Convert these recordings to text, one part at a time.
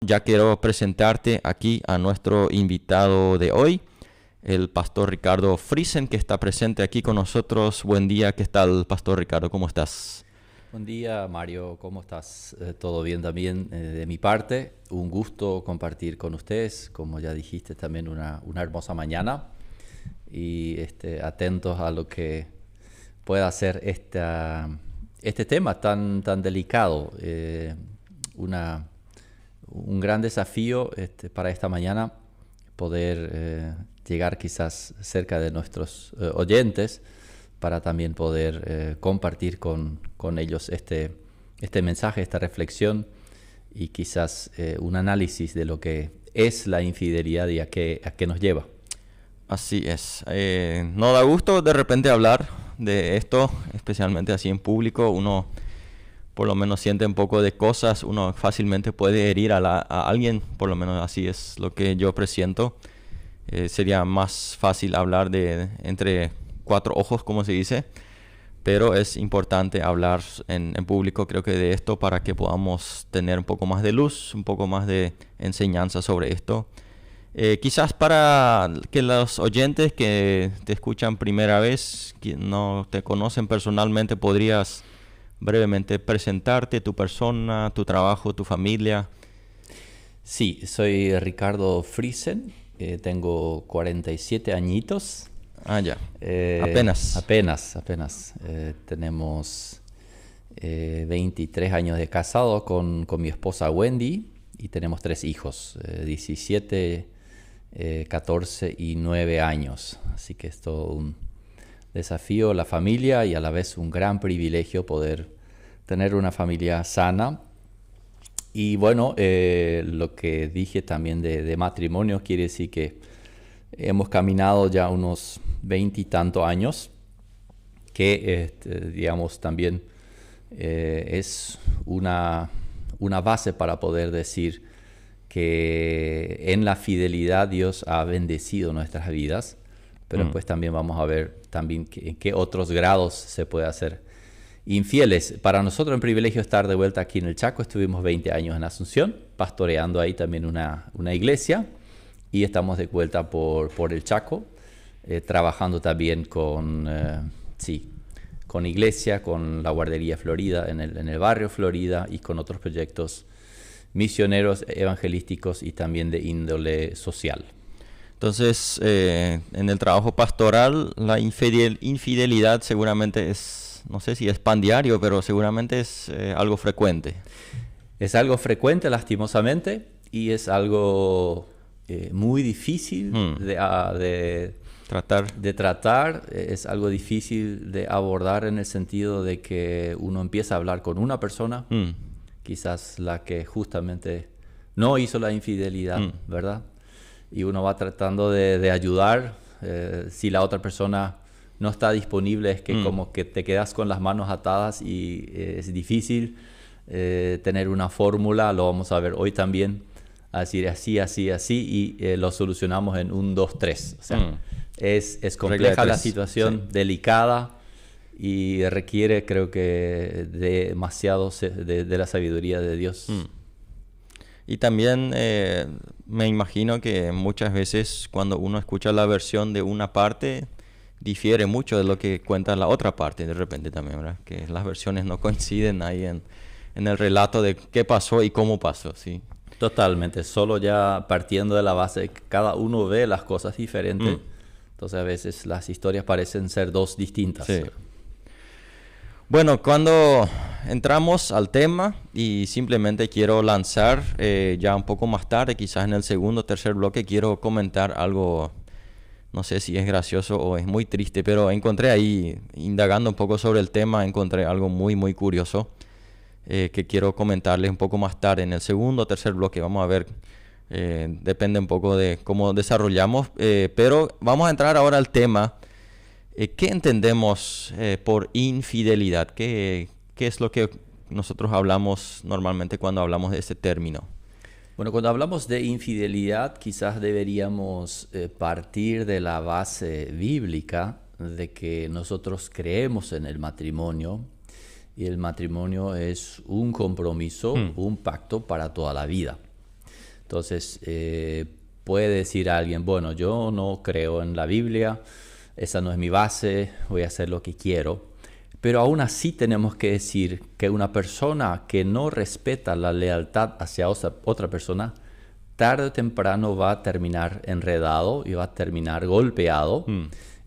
ya quiero presentarte aquí a nuestro invitado de hoy, el pastor Ricardo Friesen, que está presente aquí con nosotros. Buen día, ¿qué tal, pastor Ricardo? ¿Cómo estás? Buen día, Mario, ¿cómo estás? ¿Todo bien también de mi parte? Un gusto compartir con ustedes, como ya dijiste, también una hermosa mañana y atentos a lo que pueda ser este tema tan delicado. Un gran desafío para esta mañana poder llegar quizás cerca de nuestros oyentes para también poder compartir con ellos este mensaje, esta reflexión y quizás un análisis de lo que es la infidelidad y a qué nos lleva. Así es. No da gusto de repente hablar de esto, especialmente así en público. Uno por lo menos siente un poco de cosas, uno fácilmente puede herir a alguien, por lo menos así es lo que yo presiento. Sería más fácil hablar de entre cuatro ojos, como se dice, pero es importante hablar en público, creo que de esto, para que podamos tener un poco más de luz, un poco más de enseñanza sobre esto. Quizás para que los oyentes que te escuchan primera vez, que no te conocen personalmente, podrías brevemente presentarte, tu persona, tu trabajo, tu familia. Sí, soy Ricardo Friesen, tengo 47 añitos. Ah, ya. Apenas. Apenas. Tenemos 23 años de casado con mi esposa Wendy y tenemos 3 hijos, 17, 14 y 9 años. Así que es todo un desafío, la familia, y a la vez un gran privilegio poder tener una familia sana. Y bueno, lo que dije también de matrimonio quiere decir que hemos caminado ya unos 20 y tantos años, que digamos también es una base para poder decir que en la fidelidad Dios ha bendecido nuestras vidas, pero pues también vamos a ver también en qué otros grados se puede hacer infieles. Para nosotros es un privilegio estar de vuelta aquí en el Chaco. Estuvimos 20 años en Asunción, pastoreando ahí también una iglesia, y estamos de vuelta por el Chaco, trabajando también con iglesia, con la Guardería Florida en el barrio Florida, y con otros proyectos misioneros, evangelísticos y también de índole social. Entonces, en el trabajo pastoral, la infidelidad seguramente es, no sé si es pan diario, pero seguramente es algo frecuente. Es algo frecuente, lastimosamente, y es algo muy difícil de tratar. Es algo difícil de abordar en el sentido de que uno empieza a hablar con una persona, quizás la que justamente no hizo la infidelidad, ¿verdad? Y uno va tratando de ayudar. Si la otra persona no está disponible, es que como que te quedas con las manos atadas y es difícil tener una fórmula. Lo vamos a ver hoy también, a decir así, y lo solucionamos en 1, 2, 3. O sea, es compleja la situación, sí, delicada, y requiere, creo que, demasiado de la sabiduría de Dios. Y también me imagino que muchas veces cuando uno escucha la versión de una parte, difiere mucho de lo que cuenta la otra parte de repente también, ¿verdad? Que las versiones no coinciden ahí en el relato de qué pasó y cómo pasó, ¿sí? Totalmente, solo ya partiendo de la base de que cada uno ve las cosas diferentes, entonces a veces las historias parecen ser dos distintas. Sí. Bueno, cuando entramos al tema, y simplemente quiero lanzar ya un poco más tarde, quizás en el segundo o tercer bloque, quiero comentar algo, no sé si es gracioso o es muy triste, pero encontré ahí, indagando un poco sobre el tema, encontré algo muy, muy curioso que quiero comentarles un poco más tarde en el segundo o tercer bloque. Vamos a ver, depende un poco de cómo desarrollamos, pero vamos a entrar ahora al tema. ¿Qué entendemos por infidelidad? ¿Qué es lo que nosotros hablamos normalmente cuando hablamos de ese término? Bueno, cuando hablamos de infidelidad, quizás deberíamos partir de la base bíblica de que nosotros creemos en el matrimonio, y el matrimonio es un compromiso, un pacto para toda la vida. Entonces, puede decir a alguien, bueno, yo no creo en la Biblia, esa no es mi base, voy a hacer lo que quiero. Pero aún así tenemos que decir que una persona que no respeta la lealtad hacia otra persona, tarde o temprano va a terminar enredado y va a terminar golpeado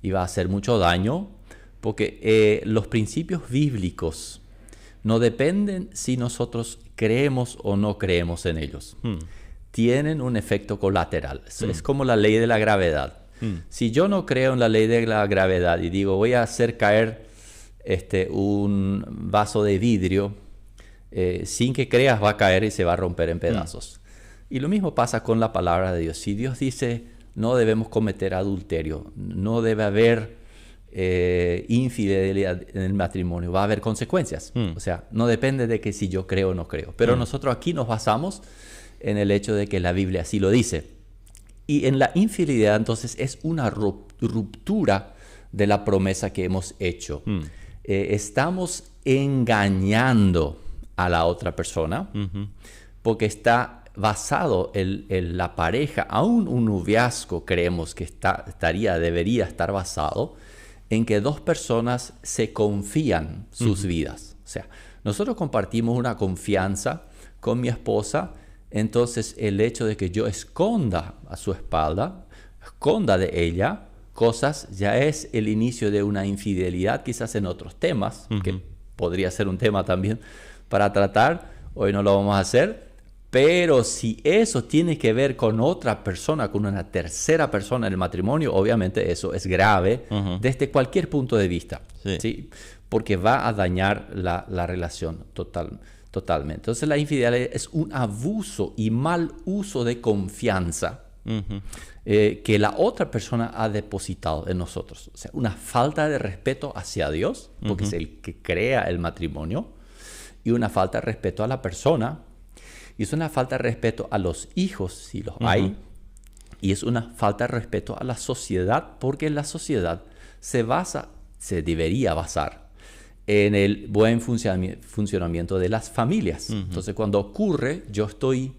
y va a hacer mucho daño, porque los principios bíblicos no dependen si nosotros creemos o no creemos en ellos. Tienen un efecto colateral. Es como la ley de la gravedad. Si yo no creo en la ley de la gravedad y digo voy a hacer caer un vaso de vidrio, sin que creas va a caer y se va a romper en pedazos. Y lo mismo pasa con la palabra de Dios. Si Dios dice no debemos cometer adulterio, no debe haber infidelidad en el matrimonio, va a haber consecuencias. O sea, no depende de que si yo creo o no creo. Pero nosotros aquí nos basamos en el hecho de que la Biblia así lo dice. Y en la infidelidad entonces es una ruptura de la promesa que hemos hecho. Estamos engañando a la otra persona porque está basado en la pareja, aún un noviazgo creemos que debería estar basado en que dos personas se confían sus vidas. O sea, nosotros compartimos una confianza con mi esposa, entonces el hecho de que yo esconda a su espalda, esconda de ella cosas, ya es el inicio de una infidelidad, quizás en otros temas, que podría ser un tema también para tratar, hoy no lo vamos a hacer. Pero si eso tiene que ver con otra persona, con una tercera persona en el matrimonio, obviamente eso es grave desde cualquier punto de vista, ¿sí? Porque va a dañar la relación totalmente. Entonces la infidelidad es un abuso y mal uso de confianza que la otra persona ha depositado en nosotros. O sea, una falta de respeto hacia Dios, porque es el que crea el matrimonio, y una falta de respeto a la persona. Y es una falta de respeto a los hijos, si los hay. Y es una falta de respeto a la sociedad, porque la sociedad se debería basar en el buen funcionamiento de las familias. Entonces, cuando ocurre, yo estoy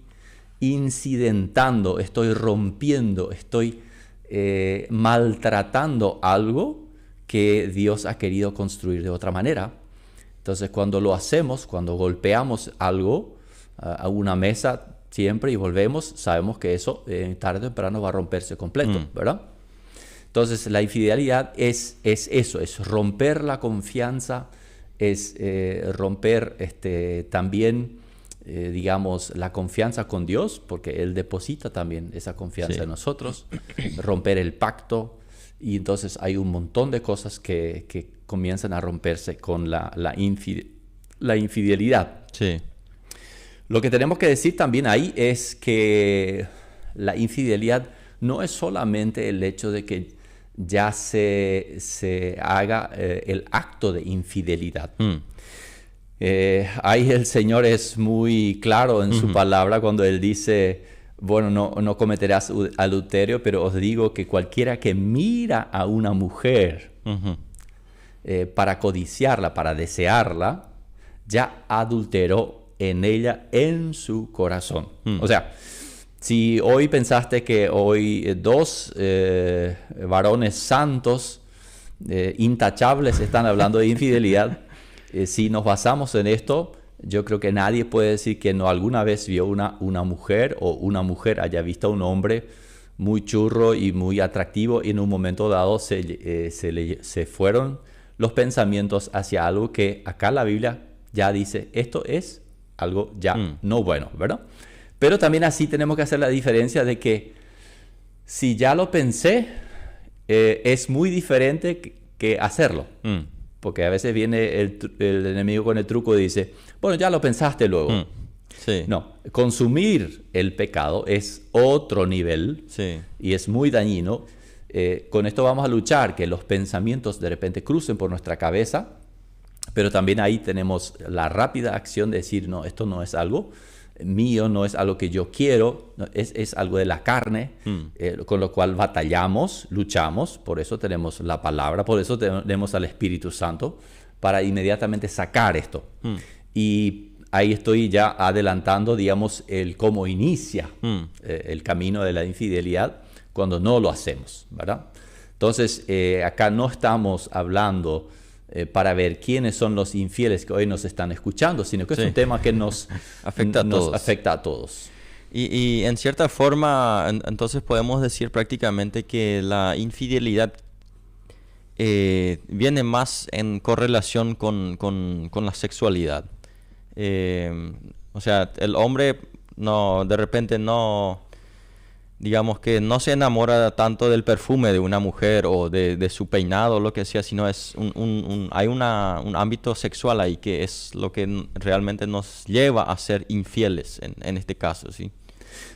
incidentando, estoy rompiendo, estoy maltratando algo que Dios ha querido construir de otra manera. Entonces, cuando lo hacemos, cuando golpeamos algo, a una mesa siempre y volvemos, sabemos que eso tarde o temprano va a romperse completo, ¿verdad? Entonces la infidelidad es eso, es romper la confianza, es romper también, digamos, la confianza con Dios, porque Él deposita también esa confianza en nosotros, romper el pacto, y entonces hay un montón de cosas que comienzan a romperse con la infidelidad. Sí. Lo que tenemos que decir también ahí es que la infidelidad no es solamente el hecho de que ya se haga el acto de infidelidad. Ahí el Señor es muy claro en su palabra cuando Él dice, bueno, no cometerás adulterio, pero os digo que cualquiera que mira a una mujer para codiciarla, para desearla, ya adulteró en ella, en su corazón. O sea, si hoy pensaste que hoy dos varones santos, intachables, están hablando de infidelidad, si nos basamos en esto, yo creo que nadie puede decir que no alguna vez vio una mujer o una mujer haya visto a un hombre muy churro y muy atractivo y en un momento dado se fueron los pensamientos hacia algo que acá la Biblia ya dice, esto es algo ya no bueno, ¿verdad? Pero también así tenemos que hacer la diferencia de que si ya lo pensé, es muy diferente que hacerlo. Porque a veces viene el enemigo con el truco y dice, bueno, ya lo pensaste luego. Sí. No, consumir el pecado es otro nivel y es muy dañino. Con esto vamos a luchar, que los pensamientos de repente crucen por nuestra cabeza, pero también ahí tenemos la rápida acción de decir, no, esto no es algo mío, no es algo que yo quiero, no, es algo de la carne, con lo cual batallamos, luchamos, por eso tenemos la palabra, por eso tenemos al Espíritu Santo, para inmediatamente sacar esto. Y ahí estoy ya adelantando, digamos, el cómo inicia el camino de la infidelidad cuando no lo hacemos, ¿verdad? Entonces, acá no estamos hablando para ver quiénes son los infieles que hoy nos están escuchando, sino que es un tema que nos afecta a todos. Y en cierta forma, entonces podemos decir prácticamente que la infidelidad viene más en correlación con la sexualidad. O sea, el hombre de repente no, digamos que no se enamora tanto del perfume de una mujer o de su peinado o lo que sea, sino es hay un ámbito sexual ahí que es lo que realmente nos lleva a ser infieles en este caso, ¿sí?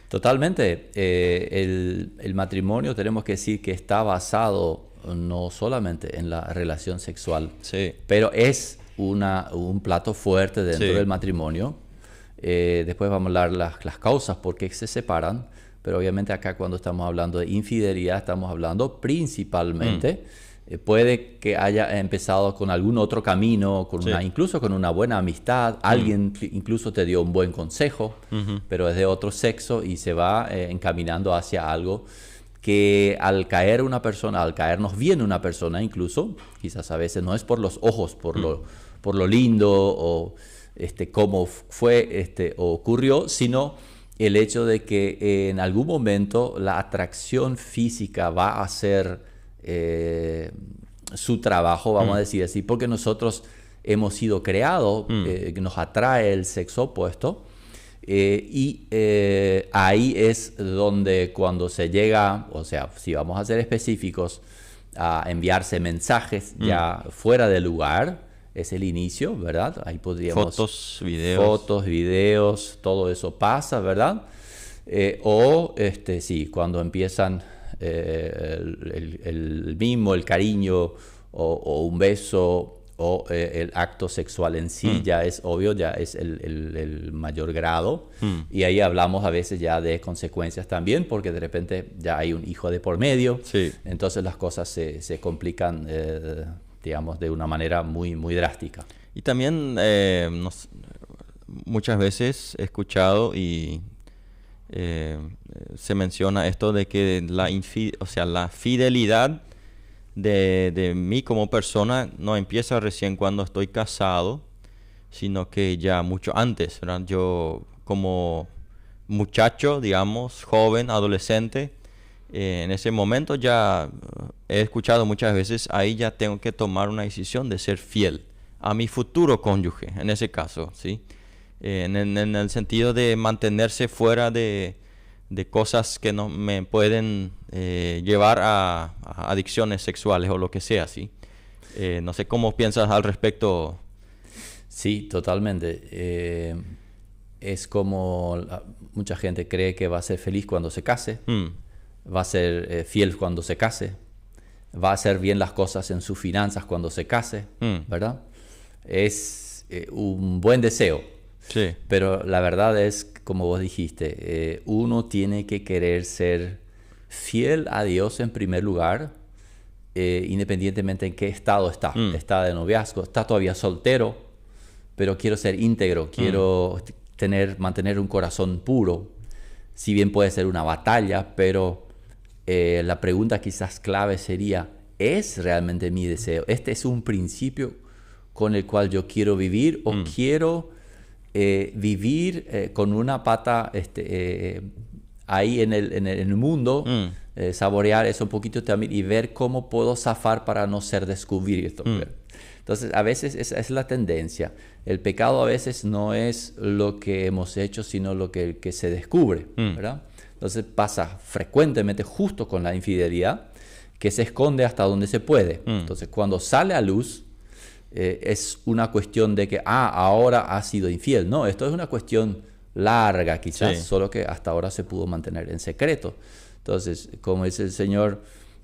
Totalmente. El matrimonio tenemos que decir que está basado no solamente en la relación sexual, sí, pero es un plato fuerte dentro del matrimonio. Después vamos a hablar las causas por qué se separan, pero obviamente acá cuando estamos hablando de infidelidad estamos hablando principalmente, puede que haya empezado con algún otro camino, incluso con una buena amistad, alguien incluso te dio un buen consejo, pero es de otro sexo y se va encaminando hacia algo que al caernos bien una persona incluso, quizás a veces no es por los ojos, por lo lindo o cómo fue o ocurrió, sino el hecho de que en algún momento la atracción física va a ser su trabajo, vamos a decir así, porque nosotros hemos sido creados, nos atrae el sexo opuesto. Ahí es donde cuando se llega, o sea, si vamos a ser específicos, a enviarse mensajes ya fuera del lugar, es el inicio, ¿verdad? Ahí podríamos... Fotos, videos, todo eso pasa, ¿verdad? Sí, cuando empiezan el mimo, el cariño o un beso o el acto sexual en sí ya es obvio, ya es el mayor grado. Y ahí hablamos a veces ya de consecuencias también, porque de repente ya hay un hijo de por medio. Sí. Entonces las cosas se complican, digamos, de una manera muy, muy drástica. Y también muchas veces he escuchado y se menciona esto de que la fidelidad de mí como persona no empieza recién cuando estoy casado, sino que ya mucho antes, ¿verdad? Yo como muchacho, digamos, joven, adolescente, en ese momento ya he escuchado muchas veces, ahí ya tengo que tomar una decisión de ser fiel a mi futuro cónyuge, en ese caso, ¿sí? En el sentido de mantenerse fuera de cosas que no me pueden llevar a adicciones sexuales o lo que sea, ¿sí? No sé cómo piensas al respecto. Sí, totalmente. Es como mucha gente cree que va a ser feliz cuando se case, va a ser fiel cuando se case, va a hacer bien las cosas en sus finanzas cuando se case, ¿verdad? Es un buen deseo. Sí. Pero la verdad es, como vos dijiste, uno tiene que querer ser fiel a Dios en primer lugar, independientemente en qué estado está. Está de noviazgo, está todavía soltero, pero quiero ser íntegro, quiero mantener un corazón puro. Si bien puede ser una batalla, pero la pregunta quizás clave sería, ¿es realmente mi deseo? ¿Este es un principio con el cual yo quiero vivir o quiero vivir con una pata ahí en el mundo, saborear eso un poquito también y ver cómo puedo zafar para no ser descubierto? Entonces, a veces esa es la tendencia. El pecado a veces no es lo que hemos hecho, sino lo que se descubre, ¿verdad? Entonces pasa frecuentemente justo con la infidelidad, que se esconde hasta donde se puede. Entonces, cuando sale a luz, es una cuestión de que, ahora ha sido infiel. No, esto es una cuestión larga quizás, solo que hasta ahora se pudo mantener en secreto. Entonces, como dice el Señor,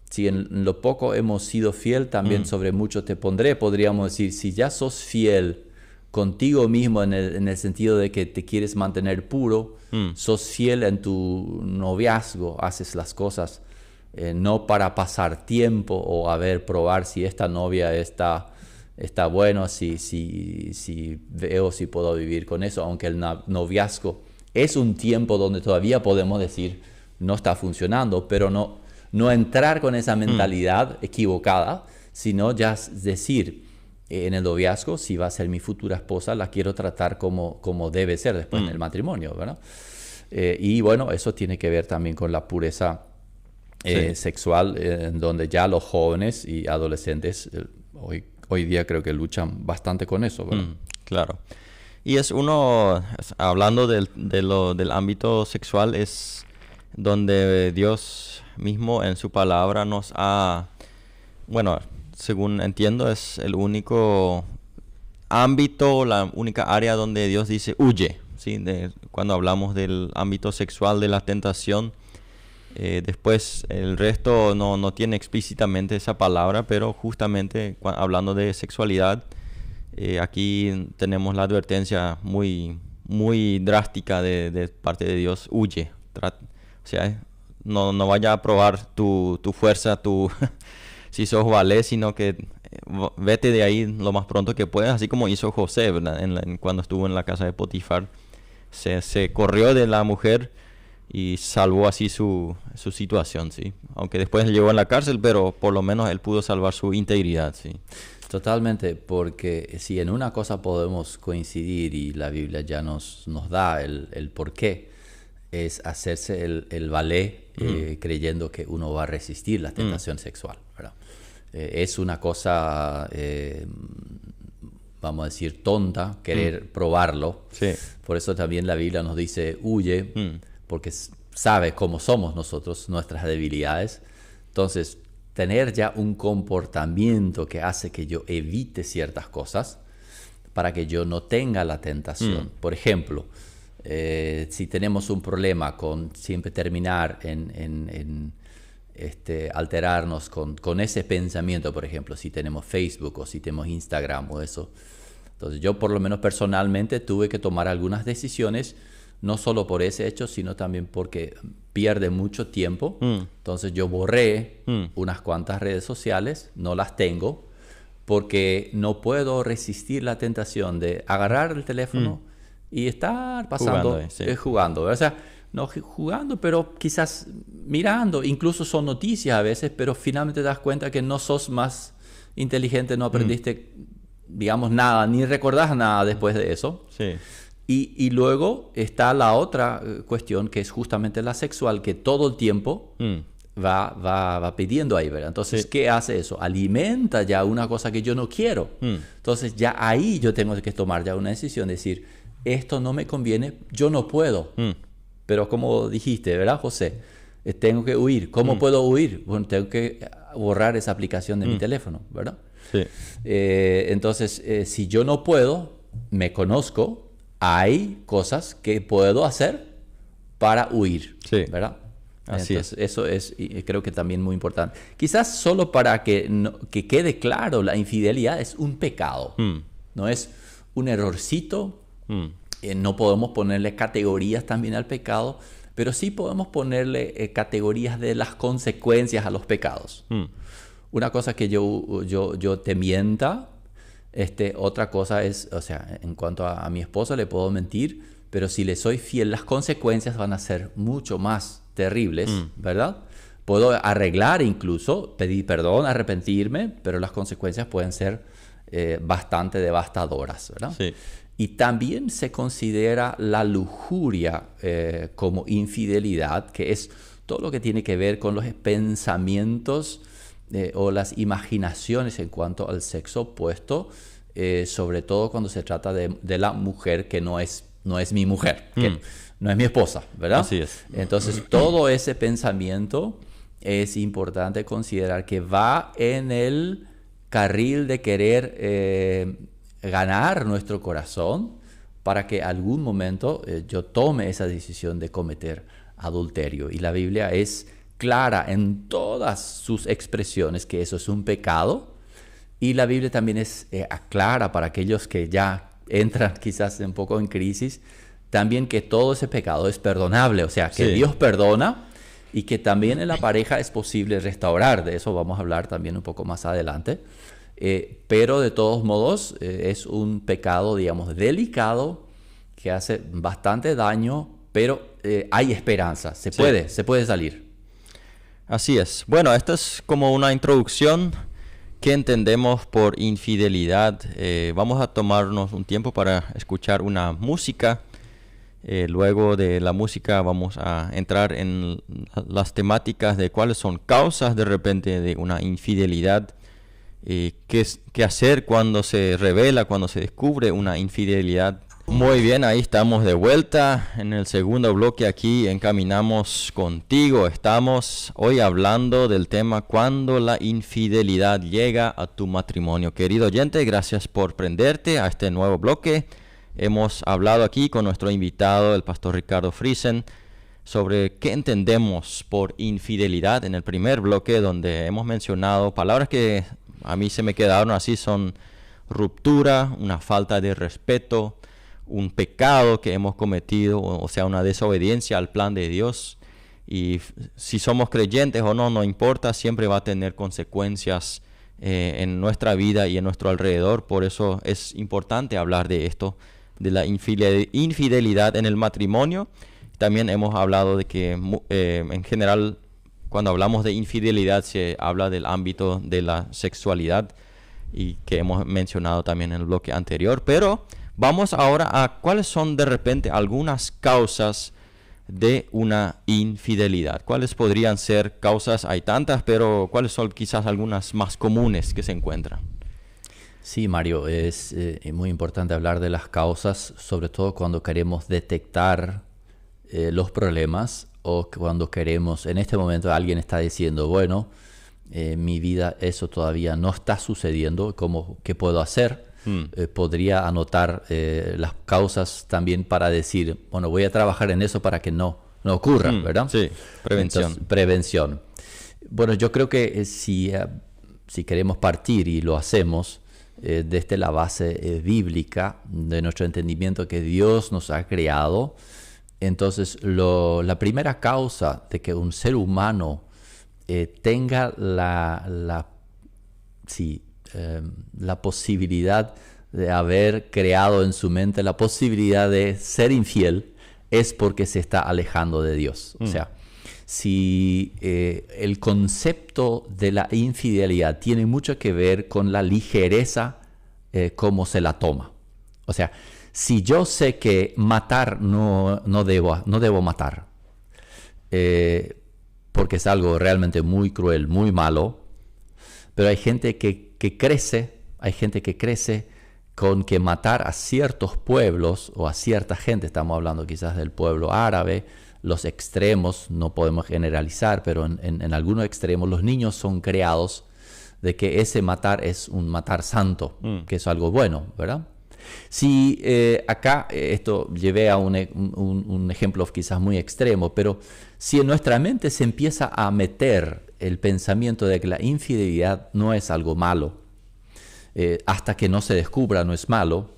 si en lo poco hemos sido fiel, también sobre mucho te pondré. Podríamos decir, si ya sos fiel contigo mismo en el sentido de que te quieres mantener puro, sos fiel en tu noviazgo, haces las cosas no para pasar tiempo o probar si esta novia está está bueno si veo si puedo vivir con eso, aunque el noviazgo es un tiempo donde todavía podemos decir no está funcionando, pero no entrar con esa mentalidad equivocada, sino ya decir en el noviazgo, si va a ser mi futura esposa, la quiero tratar como debe ser después en el matrimonio, ¿verdad? Y bueno, eso tiene que ver también con la pureza sexual, en donde ya los jóvenes y adolescentes hoy día creo que luchan bastante con eso, ¿verdad? Claro. Y hablando del ámbito sexual, es donde Dios mismo en su palabra nos ha, bueno, según entiendo, es el único ámbito, la única área donde Dios dice huye, ¿sí? Cuando hablamos del ámbito sexual, de la tentación, después el resto no tiene explícitamente esa palabra, pero justamente hablando de sexualidad, aquí tenemos la advertencia muy, muy drástica de parte de Dios: huye. O sea, no vaya a probar tu fuerza, si sos valé, sino que vete de ahí lo más pronto que puedas, así como hizo José, ¿verdad? Cuando estuvo en la casa de Potifar, se corrió de la mujer y salvó así su situación, ¿sí? Aunque después le llevó a la cárcel, pero por lo menos él pudo salvar su integridad, ¿sí? Totalmente, porque si en una cosa podemos coincidir y la Biblia ya nos da el porqué, es hacerse el valé creyendo que uno va a resistir la tentación sexual, ¿verdad? Es una cosa, vamos a decir, tonta querer probarlo. Sí. Por eso también la Biblia nos dice huye, porque sabe cómo somos nosotros, nuestras debilidades. Entonces, tener ya un comportamiento que hace que yo evite ciertas cosas para que yo no tenga la tentación. Por ejemplo, si tenemos un problema con siempre terminar en alterarnos con ese pensamiento, por ejemplo, si tenemos Facebook o si tenemos Instagram o eso. Entonces yo por lo menos personalmente tuve que tomar algunas decisiones, no solo por ese hecho, sino también porque pierde mucho tiempo. Entonces yo borré unas cuantas redes sociales, no las tengo, porque no puedo resistir la tentación de agarrar el teléfono y estar pasando, jugando. O sea, no jugando, pero quizás mirando, incluso son noticias a veces, pero finalmente te das cuenta que no sos más inteligente, no aprendiste, digamos, nada, ni recordás nada después de eso. Sí. Y luego está la otra cuestión, que es justamente la sexual, que todo el tiempo va pidiendo ahí, ¿verdad? Entonces, ¿qué hace eso? Alimenta ya una cosa que yo no quiero. Entonces, ya ahí yo tengo que tomar ya una decisión, decir, esto no me conviene, yo no puedo. Pero como dijiste, ¿verdad, José? Tengo que huir. ¿Cómo puedo huir? Bueno, tengo que borrar esa aplicación de mi teléfono, ¿verdad? Sí. Entonces, si yo no puedo, me conozco, hay cosas que puedo hacer para huir, ¿verdad? Así Entonces, eso es, creo que también muy importante. Quizás solo para que quede claro, la infidelidad es un pecado, no es un errorcito. No podemos ponerle categorías también al pecado, pero sí podemos ponerle categorías de las consecuencias a los pecados. Una cosa que yo te mienta, otra cosa es, o sea, en cuanto a mi esposa le puedo mentir, pero si le soy fiel, las consecuencias van a ser mucho más terribles, ¿verdad? Puedo arreglar incluso, pedir perdón, arrepentirme, pero las consecuencias pueden ser bastante devastadoras, ¿verdad? Sí. Y también se considera la lujuria como infidelidad, que es todo lo que tiene que ver con los pensamientos o las imaginaciones en cuanto al sexo opuesto, sobre todo cuando se trata de la mujer que no es mi mujer, que no es mi esposa, ¿verdad? Así es. Entonces, todo ese pensamiento es importante considerar que va en el carril de querer ganar nuestro corazón para que algún momento yo tome esa decisión de cometer adulterio. Y la Biblia es clara en todas sus expresiones que eso es un pecado. Y la Biblia también es clara para aquellos que ya entran quizás un poco en crisis, también que todo ese pecado es perdonable. O sea, que Dios perdona y que también en la pareja es posible restaurar. De eso vamos a hablar también un poco más adelante. pero de todos modos es un pecado, digamos, delicado que hace bastante daño, pero hay esperanza, se puede salir. Así es. Bueno, esta es como una introducción. ¿Qué entendemos por infidelidad? Vamos a tomarnos un tiempo para escuchar una música. Luego de la música vamos a entrar en las temáticas de cuáles son causas de repente de una infidelidad. Qué hacer cuando se revela, cuando se descubre una infidelidad. Muy bien, ahí estamos de vuelta en el segundo bloque. Aquí encaminamos contigo. Estamos hoy hablando del tema cuando la infidelidad llega a tu matrimonio. Querido oyente, gracias por prenderte a este nuevo bloque. Hemos hablado aquí con nuestro invitado, el pastor Ricardo Friesen, sobre qué entendemos por infidelidad en el primer bloque, donde hemos mencionado palabras que a mí se me quedaron así, son ruptura, una falta de respeto, un pecado que hemos cometido, o sea, una desobediencia al plan de Dios. Y si somos creyentes o no, no importa, siempre va a tener consecuencias en nuestra vida y en nuestro alrededor. Por eso es importante hablar de esto, de la infidelidad en el matrimonio. También hemos hablado de que en general, cuando hablamos de infidelidad, se habla del ámbito de la sexualidad, y que hemos mencionado también en el bloque anterior. Pero vamos ahora a cuáles son de repente algunas causas de una infidelidad. ¿Cuáles podrían ser causas? Hay tantas, pero ¿cuáles son quizás algunas más comunes que se encuentran? Sí, Mario, es muy importante hablar de las causas, sobre todo cuando queremos detectar los problemas, o cuando queremos, en este momento alguien está diciendo, bueno, mi vida eso todavía no está sucediendo, ¿qué puedo hacer? Podría anotar las causas también para decir, bueno, voy a trabajar en eso para que no ocurra, ¿verdad? Sí, prevención. Entonces, prevención. Bueno, yo creo que si queremos partir, y lo hacemos, desde la base bíblica de nuestro entendimiento que Dios nos ha creado, entonces la primera causa de que un ser humano tenga la posibilidad de haber creado en su mente la posibilidad de ser infiel es porque se está alejando de Dios. O sea, si el concepto de la infidelidad tiene mucho que ver con la ligereza cómo se la toma. O sea, si yo sé que matar no debo matar, porque es algo realmente muy cruel, muy malo, pero hay gente que crece con que matar a ciertos pueblos o a cierta gente, estamos hablando quizás del pueblo árabe, los extremos, no podemos generalizar, pero en algunos extremos los niños son creados de que ese matar es un matar santo, que es algo bueno, ¿verdad? Si acá esto llevé a un ejemplo quizás muy extremo, pero si en nuestra mente se empieza a meter el pensamiento de que la infidelidad no es algo malo, hasta que no se descubra no es malo,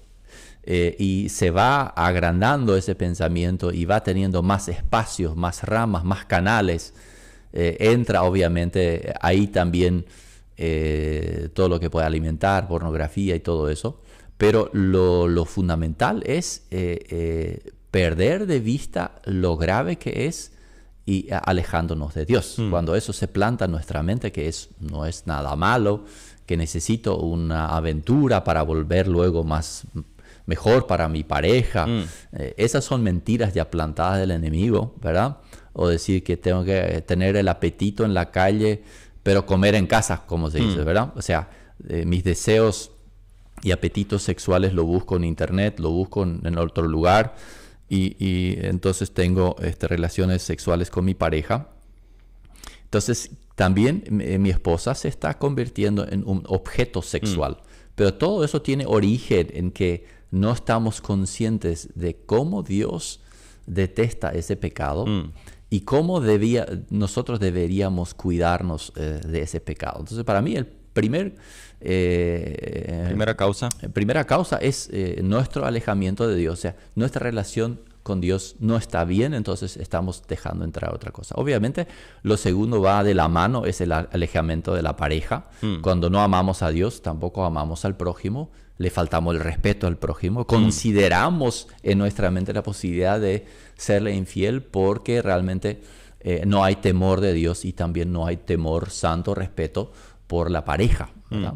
y se va agrandando ese pensamiento y va teniendo más espacios, más ramas, más canales, entra obviamente ahí también todo lo que puede alimentar, pornografía y todo eso. Pero lo fundamental es perder de vista lo grave que es y alejándonos de Dios. Cuando eso se planta en nuestra mente, que no es nada malo, que necesito una aventura para volver luego mejor para mi pareja. Esas son mentiras ya plantadas del enemigo, ¿verdad? O decir que tengo que tener el apetito en la calle, pero comer en casa, como se dice, ¿verdad? O sea, mis deseos y apetitos sexuales lo busco en internet, lo busco en otro lugar, y entonces tengo relaciones sexuales con mi pareja. Entonces también mi esposa se está convirtiendo en un objeto sexual. Pero todo eso tiene origen en que no estamos conscientes de cómo Dios detesta ese pecado y cómo nosotros deberíamos cuidarnos de ese pecado. Entonces, para mí, primera causa es nuestro alejamiento de Dios, o sea, nuestra relación con Dios no está bien, entonces estamos dejando entrar otra cosa. Obviamente, lo segundo va de la mano, es el alejamiento de la pareja. Cuando no amamos a Dios, tampoco amamos al prójimo, le faltamos el respeto al prójimo, consideramos en nuestra mente la posibilidad de serle infiel porque realmente no hay temor de Dios y también no hay temor, santo respeto por la pareja, ¿verdad?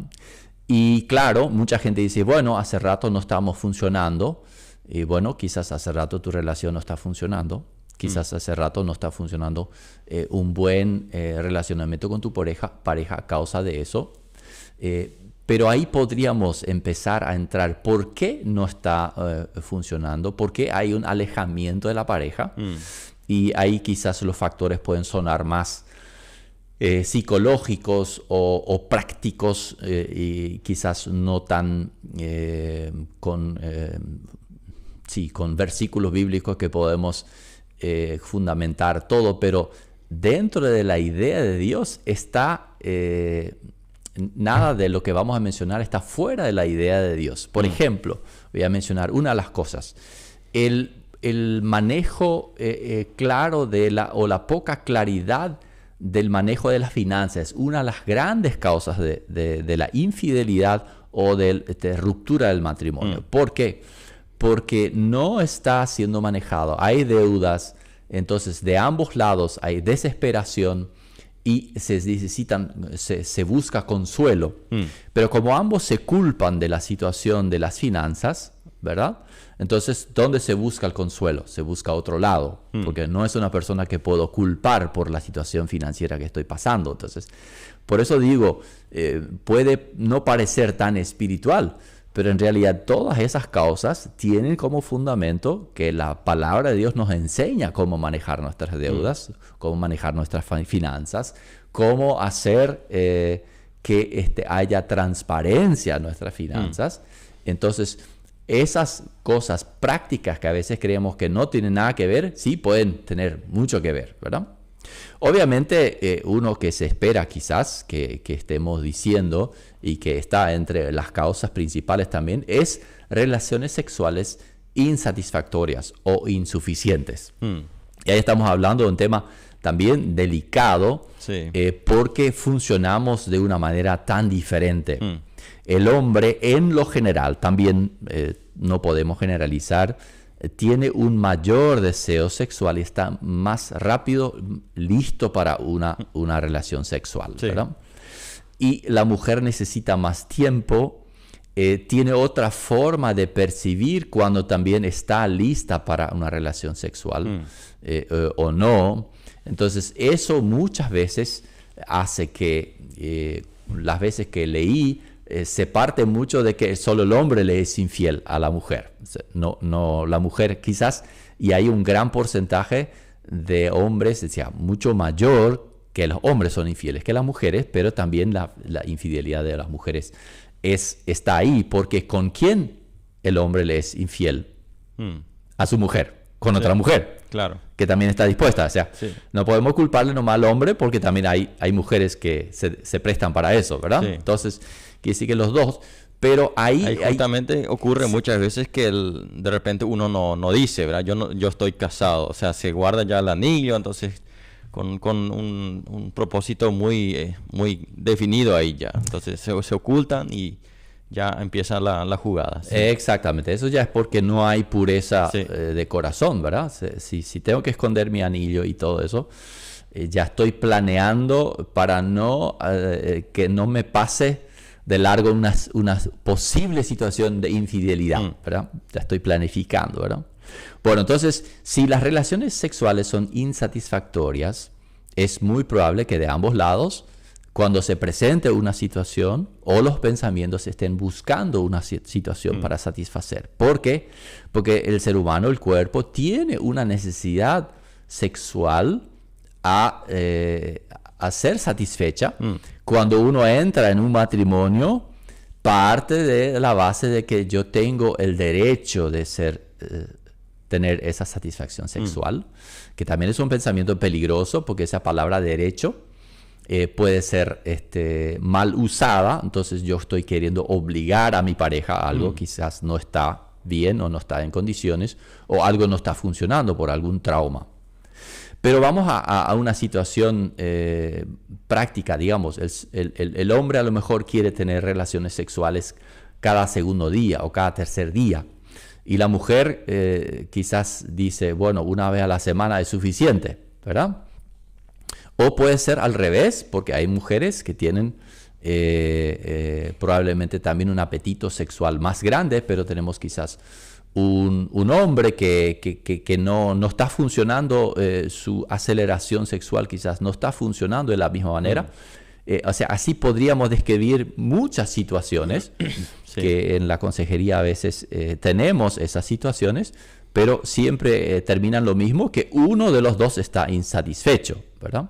Y claro, mucha gente dice, bueno, hace rato no estamos funcionando. Y bueno, quizás hace rato tu relación no está funcionando. Quizás hace rato no está funcionando un buen relacionamiento con tu pareja a causa de eso. Pero ahí podríamos empezar a entrar. ¿Por qué no está funcionando? ¿Por qué hay un alejamiento de la pareja? Y ahí quizás los factores pueden sonar más psicológicos o prácticos y quizás no tan con versículos bíblicos que podemos fundamentar todo, pero dentro de la idea de Dios está nada de lo que vamos a mencionar está fuera de la idea de Dios. Por ejemplo, voy a mencionar una de las cosas, el manejo claro o la poca claridad del manejo de las finanzas es una de las grandes causas de la infidelidad o de ruptura del matrimonio. ¿Por qué? Porque no está siendo manejado. Hay deudas, entonces de ambos lados hay desesperación y se busca consuelo. Pero como ambos se culpan de la situación de las finanzas, ¿verdad? Entonces, ¿dónde se busca el consuelo? Se busca a otro lado, porque no es una persona que puedo culpar por la situación financiera que estoy pasando. Entonces, por eso digo, puede no parecer tan espiritual, pero en realidad todas esas causas tienen como fundamento que la palabra de Dios nos enseña cómo manejar nuestras deudas, cómo manejar nuestras finanzas, cómo hacer que haya transparencia en nuestras finanzas. Entonces, esas cosas prácticas que a veces creemos que no tienen nada que ver, sí pueden tener mucho que ver, ¿verdad? Obviamente, uno que se espera quizás que estemos diciendo y que está entre las causas principales también es relaciones sexuales insatisfactorias o insuficientes. Y ahí estamos hablando de un tema también delicado, porque funcionamos de una manera tan diferente. El hombre, en lo general, también no podemos generalizar, tiene un mayor deseo sexual y está más rápido listo para una relación sexual, ¿verdad? Y la mujer necesita más tiempo, tiene otra forma de percibir cuando también está lista para una relación sexual o no. Entonces, eso muchas veces hace que las veces que leí, se parte mucho de que solo el hombre le es infiel a la mujer. No la mujer quizás, y hay un gran porcentaje de hombres, decía, mucho mayor que los hombres son infieles que las mujeres, pero también la infidelidad de las mujeres está ahí, porque ¿con quién el hombre le es infiel? A su mujer, con otra mujer. Claro. Que también está dispuesta. O sea, no podemos culparle nomás al hombre porque también hay mujeres que se prestan para eso, ¿verdad? Sí. Entonces, quiere decir que los dos, pero ahí justamente ocurre muchas veces que de repente uno no dice, ¿verdad? Yo estoy casado, o sea, se guarda ya el anillo, entonces con un propósito muy definido ahí ya. Entonces se ocultan y ya empieza la jugada. ¿Sí? Exactamente, eso ya es porque no hay pureza de corazón, ¿verdad? Si tengo que esconder mi anillo y todo eso, ya estoy planeando para que no me pase de largo una posible situación de infidelidad, ¿verdad? Ya estoy planificando, ¿verdad? Bueno, entonces, si las relaciones sexuales son insatisfactorias, es muy probable que de ambos lados, cuando se presente una situación o los pensamientos estén buscando una situación para satisfacer. ¿Por qué? Porque el ser humano, el cuerpo, tiene una necesidad sexual a ser satisfecha. Cuando uno entra en un matrimonio, parte de la base de que yo tengo el derecho de tener esa satisfacción sexual, que también es un pensamiento peligroso porque esa palabra derecho puede ser mal usada. Entonces yo estoy queriendo obligar a mi pareja a algo, quizás no está bien o no está en condiciones o algo no está funcionando por algún trauma. Pero vamos a una situación práctica, digamos, el hombre a lo mejor quiere tener relaciones sexuales cada segundo día o cada tercer día. Y la mujer quizás dice, bueno, una vez a la semana es suficiente, ¿verdad? O puede ser al revés, porque hay mujeres que tienen probablemente también un apetito sexual más grande, pero tenemos quizás un hombre que no está funcionando, su aceleración sexual quizás no está funcionando de la misma manera. O sea, así podríamos describir muchas situaciones que en la consejería a veces tenemos esas situaciones, pero siempre terminan lo mismo, que uno de los dos está insatisfecho, ¿verdad?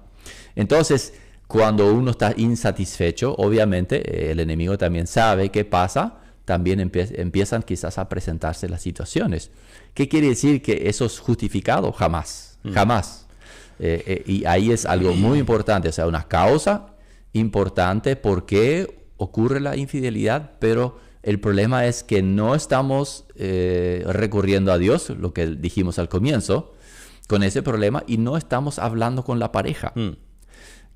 Entonces, cuando uno está insatisfecho, obviamente el enemigo también sabe qué pasa, también empiezan quizás a presentarse las situaciones. ¿Qué quiere decir que eso es justificado? Jamás, jamás. Y ahí es algo muy importante, o sea, una causa importante por qué ocurre la infidelidad, pero el problema es que no estamos recurriendo a Dios, lo que dijimos al comienzo, con ese problema, y no estamos hablando con la pareja.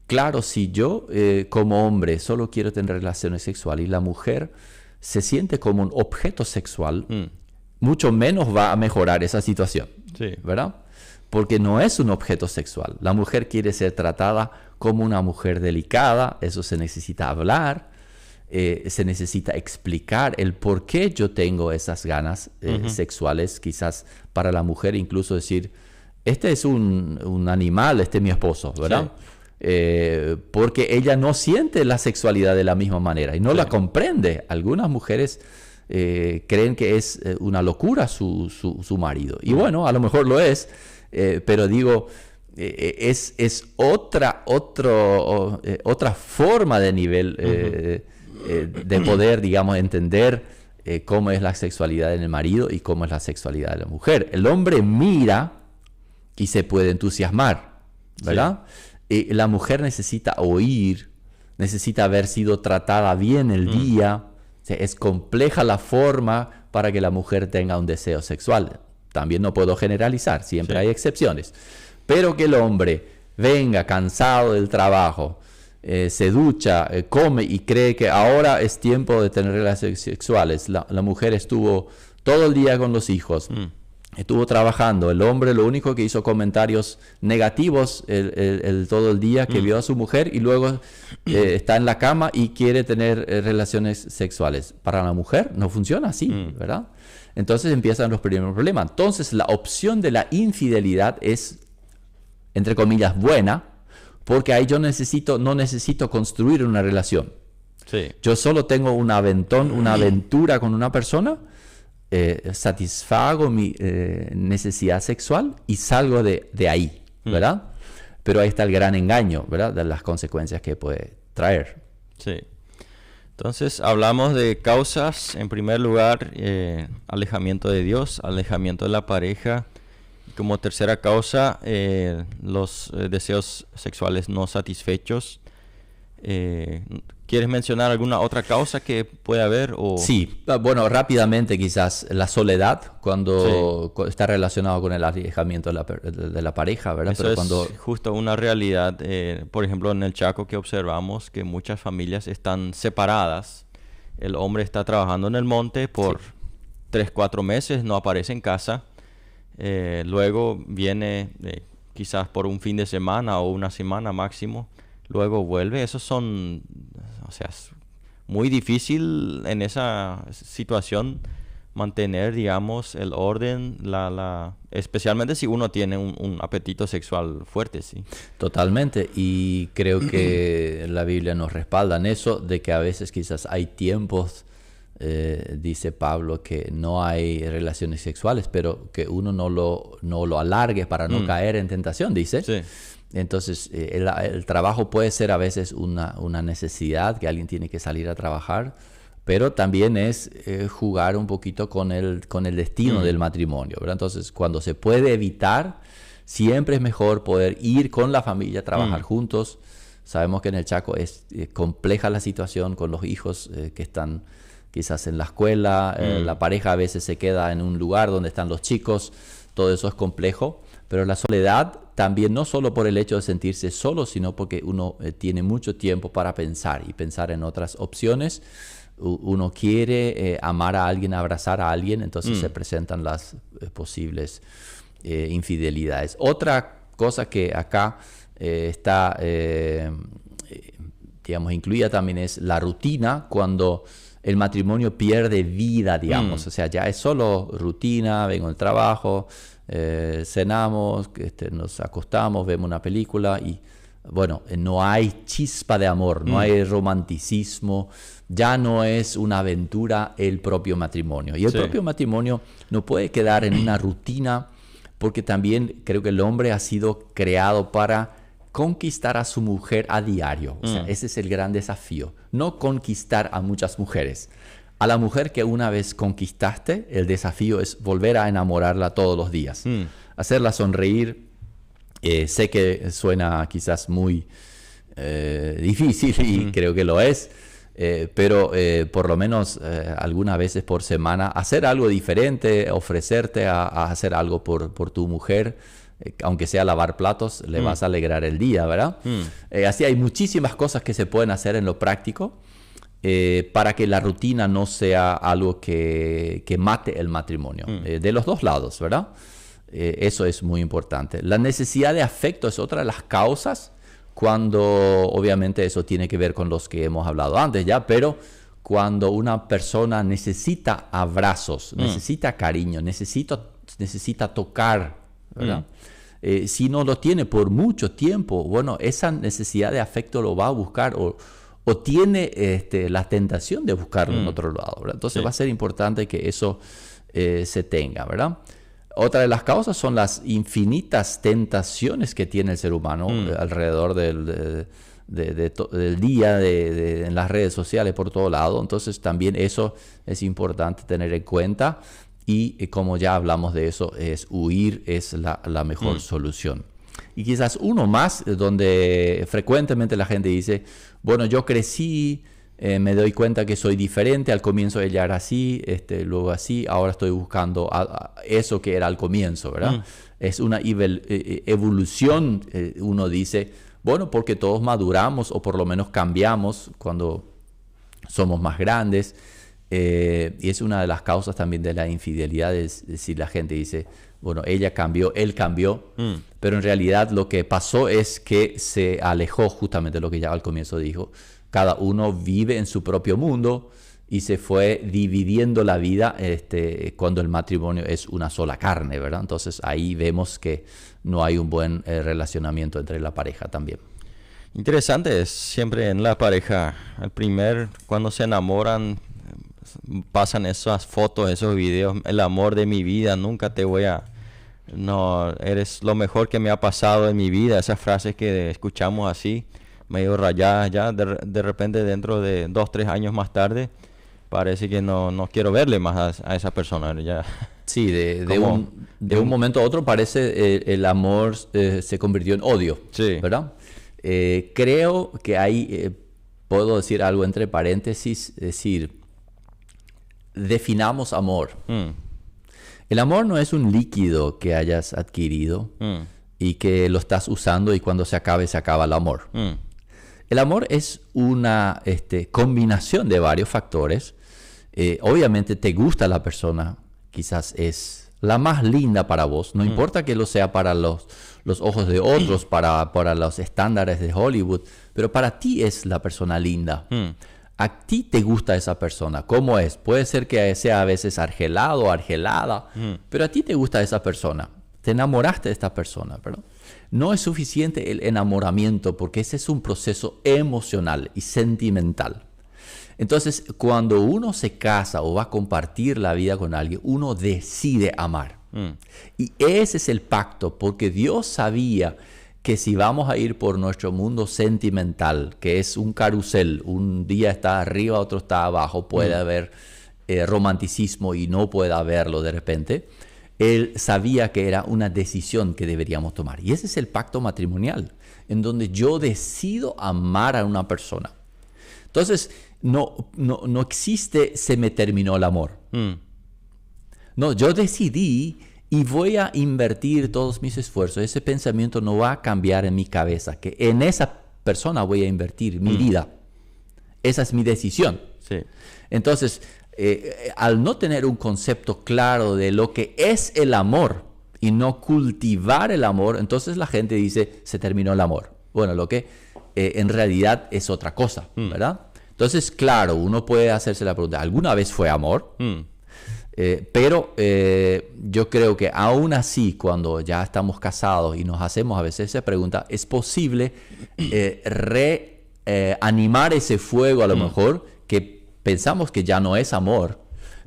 Claro, si yo como hombre solo quiero tener relaciones sexuales y la mujer se siente como un objeto sexual, mucho menos va a mejorar esa situación, ¿verdad? Porque no es un objeto sexual. La mujer quiere ser tratada como una mujer delicada, eso se necesita hablar, se necesita explicar el por qué yo tengo esas ganas sexuales, quizás para la mujer incluso decir, este es un animal, este es mi esposo, ¿verdad? Sí. Porque ella no siente la sexualidad de la misma manera y no la comprende. Algunas mujeres creen que es una locura su marido. Y bueno, a lo mejor lo es, pero digo, es otra forma de nivel de poder, digamos, entender cómo es la sexualidad en el marido y cómo es la sexualidad de la mujer. El hombre mira y se puede entusiasmar, ¿verdad? Sí. La mujer necesita oír, necesita haber sido tratada bien el día. O sea, es compleja la forma para que la mujer tenga un deseo sexual. También no puedo generalizar, siempre hay excepciones. Pero que el hombre venga cansado del trabajo, se ducha, come y cree que ahora es tiempo de tener relaciones sexuales. La mujer estuvo todo el día con los hijos. Estuvo trabajando. El hombre lo único que hizo comentarios negativos todo el día, que vio a su mujer y luego está en la cama y quiere tener relaciones sexuales. Para la mujer no funciona así, ¿verdad? Entonces empiezan los primeros problemas. Entonces la opción de la infidelidad es, entre comillas, buena, porque ahí yo no necesito construir una relación. Sí. Yo solo tengo una aventura con una persona, satisfago mi necesidad sexual y salgo de ahí, ¿verdad? Pero ahí está el gran engaño, ¿verdad? De las consecuencias que puede traer. Sí. Entonces hablamos de causas, en primer lugar, alejamiento de Dios, alejamiento de la pareja. Como tercera causa, los deseos sexuales no satisfechos. ¿Quieres mencionar alguna otra causa que puede haber? O... Sí, bueno, rápidamente quizás la soledad, cuando está relacionado con el alejamiento de la pareja, ¿verdad? Eso es justo una realidad. Por ejemplo, en el Chaco que observamos que muchas familias están separadas. El hombre está trabajando en el monte por 3-4 meses, no aparece en casa. Luego viene quizás por un fin de semana o una semana máximo. Luego vuelve. Esos son, o sea, es muy difícil en esa situación mantener, digamos, el orden, especialmente si uno tiene un apetito sexual fuerte, sí. Totalmente, y creo que la Biblia nos respalda en eso, de que a veces quizás hay tiempos, dice Pablo, que no hay relaciones sexuales, pero que uno no lo alargue para no caer en tentación, dice. Sí. Entonces, el trabajo puede ser a veces una necesidad, que alguien tiene que salir a trabajar, pero también es jugar un poquito con el destino del matrimonio, ¿verdad? Entonces, cuando se puede evitar, siempre es mejor poder ir con la familia a trabajar juntos. Sabemos que en el Chaco es compleja la situación con los hijos que quizás en la escuela, la pareja a veces se queda en un lugar donde están los chicos, todo eso es complejo, pero la soledad también no solo por el hecho de sentirse solo, sino porque uno tiene mucho tiempo para pensar y pensar en otras opciones. Uno quiere amar a alguien, abrazar a alguien, entonces se presentan las posibles infidelidades. Otra cosa que acá está, digamos, incluida también es la rutina, cuando el matrimonio pierde vida, digamos. O sea, ya es solo rutina, vengo del trabajo, cenamos, nos acostamos, vemos una película y, bueno, no hay chispa de amor, no hay romanticismo, ya no es una aventura el propio matrimonio. Y el propio matrimonio no puede quedar en una rutina, porque también creo que el hombre ha sido creado para conquistar a su mujer a diario. O sea, ese es el gran desafío. No conquistar a muchas mujeres. A la mujer que una vez conquistaste, el desafío es volver a enamorarla todos los días. Hacerla sonreír. Sé que suena quizás muy difícil y creo que lo es. Pero por lo menos algunas veces por semana hacer algo diferente, ofrecerte a hacer algo por tu mujer, aunque sea lavar platos, le vas a alegrar el día, ¿verdad? Así hay muchísimas cosas que se pueden hacer en lo práctico para que la rutina no sea algo que mate el matrimonio, de los dos lados, ¿verdad? Eso es muy importante. La necesidad de afecto es otra de las causas, cuando obviamente eso tiene que ver con los que hemos hablado antes ya, pero cuando una persona necesita abrazos, necesita cariño, necesita tocar, ¿verdad? Si no lo tiene por mucho tiempo, bueno, esa necesidad de afecto lo va a buscar o tiene la tentación de buscarlo en otro lado, ¿verdad? Entonces va a ser importante que eso se tenga, ¿verdad? Otra de las causas son las infinitas tentaciones que tiene el ser humano alrededor del día, en las redes sociales, por todo lado. Entonces también eso es importante tener en cuenta y como ya hablamos de eso, huir es la mejor solución. Y quizás uno más, donde frecuentemente la gente dice, bueno, yo crecí, me doy cuenta que soy diferente, al comienzo ella era así, luego así, ahora estoy buscando eso que era al comienzo, ¿verdad? Es una evolución, uno dice, bueno, porque todos maduramos o por lo menos cambiamos cuando somos más grandes, y es una de las causas también de la infidelidad, es decir, la gente dice, bueno, ella cambió, él cambió, pero en realidad lo que pasó es que se alejó justamente de lo que ya al comienzo dijo. Cada uno vive en su propio mundo y se fue dividiendo la vida cuando el matrimonio es una sola carne, ¿verdad? Entonces ahí vemos que no hay un buen relacionamiento entre la pareja también. Interesante es siempre en la pareja, cuando se enamoran, pasan esas fotos, esos videos, el amor de mi vida, nunca te voy a... No, eres lo mejor que me ha pasado en mi vida, esas frases que escuchamos así, medio rayadas ya, de repente dentro de 2-3 años más tarde, parece que no quiero verle más a esa persona. Ya. Sí, de un momento a otro parece el amor se convirtió en odio, ¿verdad? Creo que ahí puedo decir algo entre paréntesis, decir, definamos amor. El amor no es un líquido que hayas adquirido y que lo estás usando y cuando se acaba el amor. El amor es una combinación de varios factores. Obviamente te gusta la persona, quizás es la más linda para vos. No importa que lo sea para los ojos de otros, para los estándares de Hollywood, pero para ti es la persona linda. A ti te gusta esa persona. ¿Cómo es? Puede ser que sea a veces argelado o argelada, pero a ti te gusta esa persona. Te enamoraste de esta persona, ¿verdad? No es suficiente el enamoramiento porque ese es un proceso emocional y sentimental. Entonces, cuando uno se casa o va a compartir la vida con alguien, uno decide amar. Y ese es el pacto, porque Dios sabía que si vamos a ir por nuestro mundo sentimental, que es un carrusel, un día está arriba, otro está abajo, puede haber romanticismo y no puede haberlo de repente, Él sabía que era una decisión que deberíamos tomar. Y ese es el pacto matrimonial, en donde yo decido amar a una persona. Entonces, no existe se me terminó el amor. No, yo decidí y voy a invertir todos mis esfuerzos. Ese pensamiento no va a cambiar en mi cabeza, que en esa persona voy a invertir mi vida. Esa es mi decisión. Sí. Entonces, al no tener un concepto claro de lo que es el amor y no cultivar el amor, entonces la gente dice, se terminó el amor. Bueno, lo que en realidad es otra cosa, ¿verdad? Entonces, claro, uno puede hacerse la pregunta, ¿alguna vez fue amor? Pero yo creo que aún así, cuando ya estamos casados y nos hacemos a veces esa pregunta, es posible animar ese fuego a lo mejor, que pensamos que ya no es amor,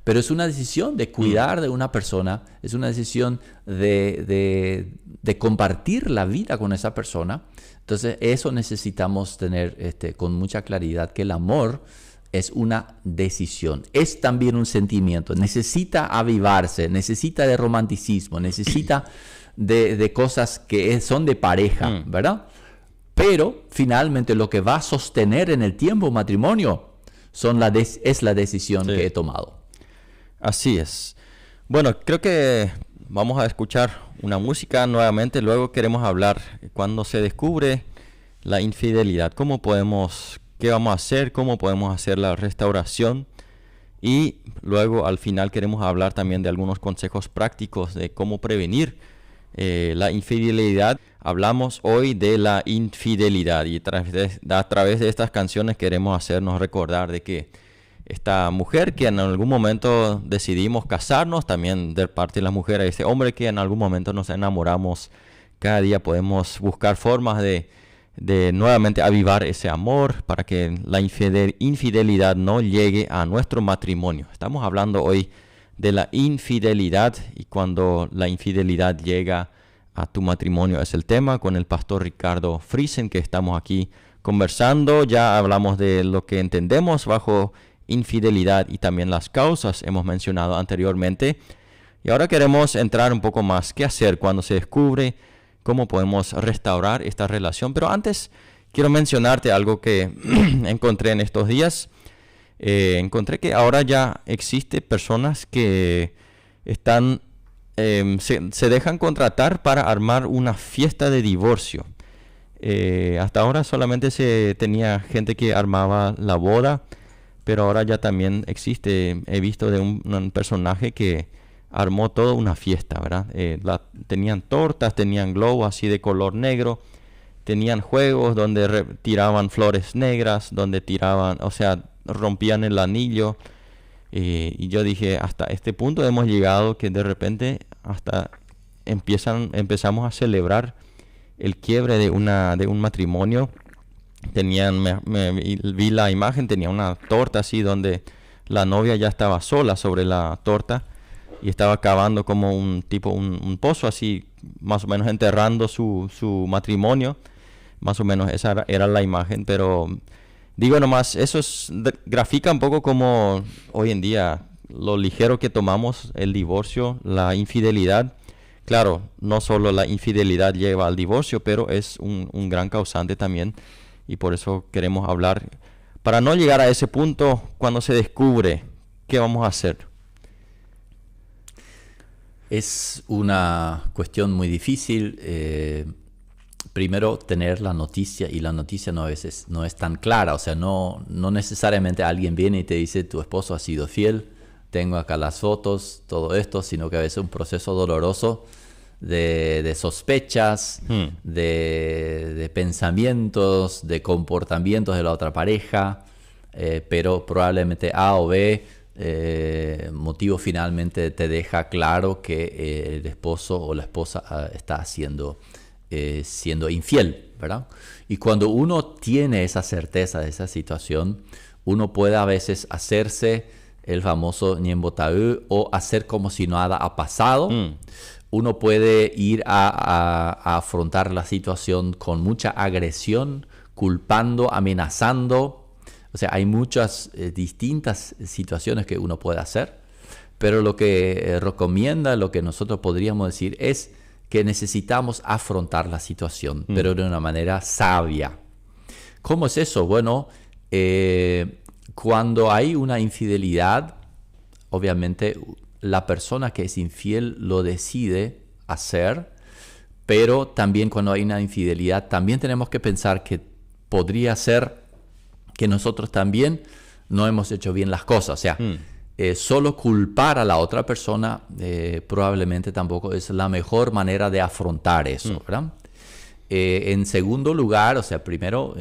pero es una decisión de cuidar de una persona, es una decisión de compartir la vida con esa persona. Entonces eso necesitamos tener con mucha claridad, que el amor es una decisión, es también un sentimiento, necesita avivarse, necesita de romanticismo, necesita de cosas que son de pareja, ¿verdad? Pero finalmente lo que va a sostener en el tiempo un matrimonio es la decisión que he tomado. Así es. Bueno, creo que vamos a escuchar una música nuevamente. Luego queremos hablar cuando se descubre la infidelidad. ¿Qué vamos a hacer? ¿Cómo podemos hacer la restauración? Y luego al final queremos hablar también de algunos consejos prácticos de cómo prevenir la infidelidad. Hablamos hoy de la infidelidad y a través de estas canciones queremos hacernos recordar de que esta mujer que en algún momento decidimos casarnos, también de parte de la mujer a ese hombre que en algún momento nos enamoramos, cada día podemos buscar formas de nuevamente avivar ese amor para que la infidelidad no llegue a nuestro matrimonio. Estamos hablando hoy de la infidelidad y cuando la infidelidad llega a tu matrimonio es el tema con el pastor Ricardo Friesen, que estamos aquí conversando. Ya hablamos de lo que entendemos bajo infidelidad y también las causas hemos mencionado anteriormente. Y ahora queremos entrar un poco más. ¿Qué hacer cuando se descubre? ¿Cómo podemos restaurar esta relación? Pero antes quiero mencionarte algo que encontré en estos días. Encontré que ahora ya existe personas que están se dejan contratar para armar una fiesta de divorcio. Hasta ahora solamente se tenía gente que armaba la boda, pero ahora ya también existe, he visto de un personaje que armó toda una fiesta, ¿verdad? Tenían tortas, tenían globos así de color negro, tenían juegos donde tiraban flores negras, donde rompían el anillo. Y yo dije, hasta este punto hemos llegado que de repente hasta empezamos a celebrar el quiebre de un matrimonio. Vi la imagen, tenía una torta así donde la novia ya estaba sola sobre la torta y estaba cavando como un pozo así, más o menos enterrando su matrimonio. Más o menos esa era la imagen, pero digo nomás, eso grafica un poco como hoy en día lo ligero que tomamos el divorcio, la infidelidad. Claro, no solo la infidelidad lleva al divorcio, pero es un gran causante también. Y por eso queremos hablar, para no llegar a ese punto, cuando se descubre, ¿qué vamos a hacer? Es una cuestión muy difícil. Primero, tener la noticia, y la noticia a veces no es tan clara. O sea, no necesariamente alguien viene y te dice, tu esposo ha sido fiel, tengo acá las fotos, todo esto, sino que a veces es un proceso doloroso de sospechas, de pensamientos, de comportamientos de la otra pareja, pero probablemente A o B motivo finalmente te deja claro que el esposo o la esposa está siendo infiel, ¿verdad? Y cuando uno tiene esa certeza de esa situación, uno puede a veces hacerse el famoso Niembotaú o hacer como si nada ha pasado. Uno puede ir a afrontar la situación con mucha agresión, culpando, amenazando. O sea, hay muchas distintas situaciones que uno puede hacer, pero lo que recomienda, lo que nosotros podríamos decir es que necesitamos afrontar la situación, pero de una manera sabia. ¿Cómo es eso? Bueno, Cuando hay una infidelidad, obviamente la persona que es infiel lo decide hacer, pero también cuando hay una infidelidad, también tenemos que pensar que podría ser que nosotros también no hemos hecho bien las cosas. O sea, solo culpar a la otra persona probablemente tampoco es la mejor manera de afrontar eso, ¿verdad? En segundo lugar, o sea, primero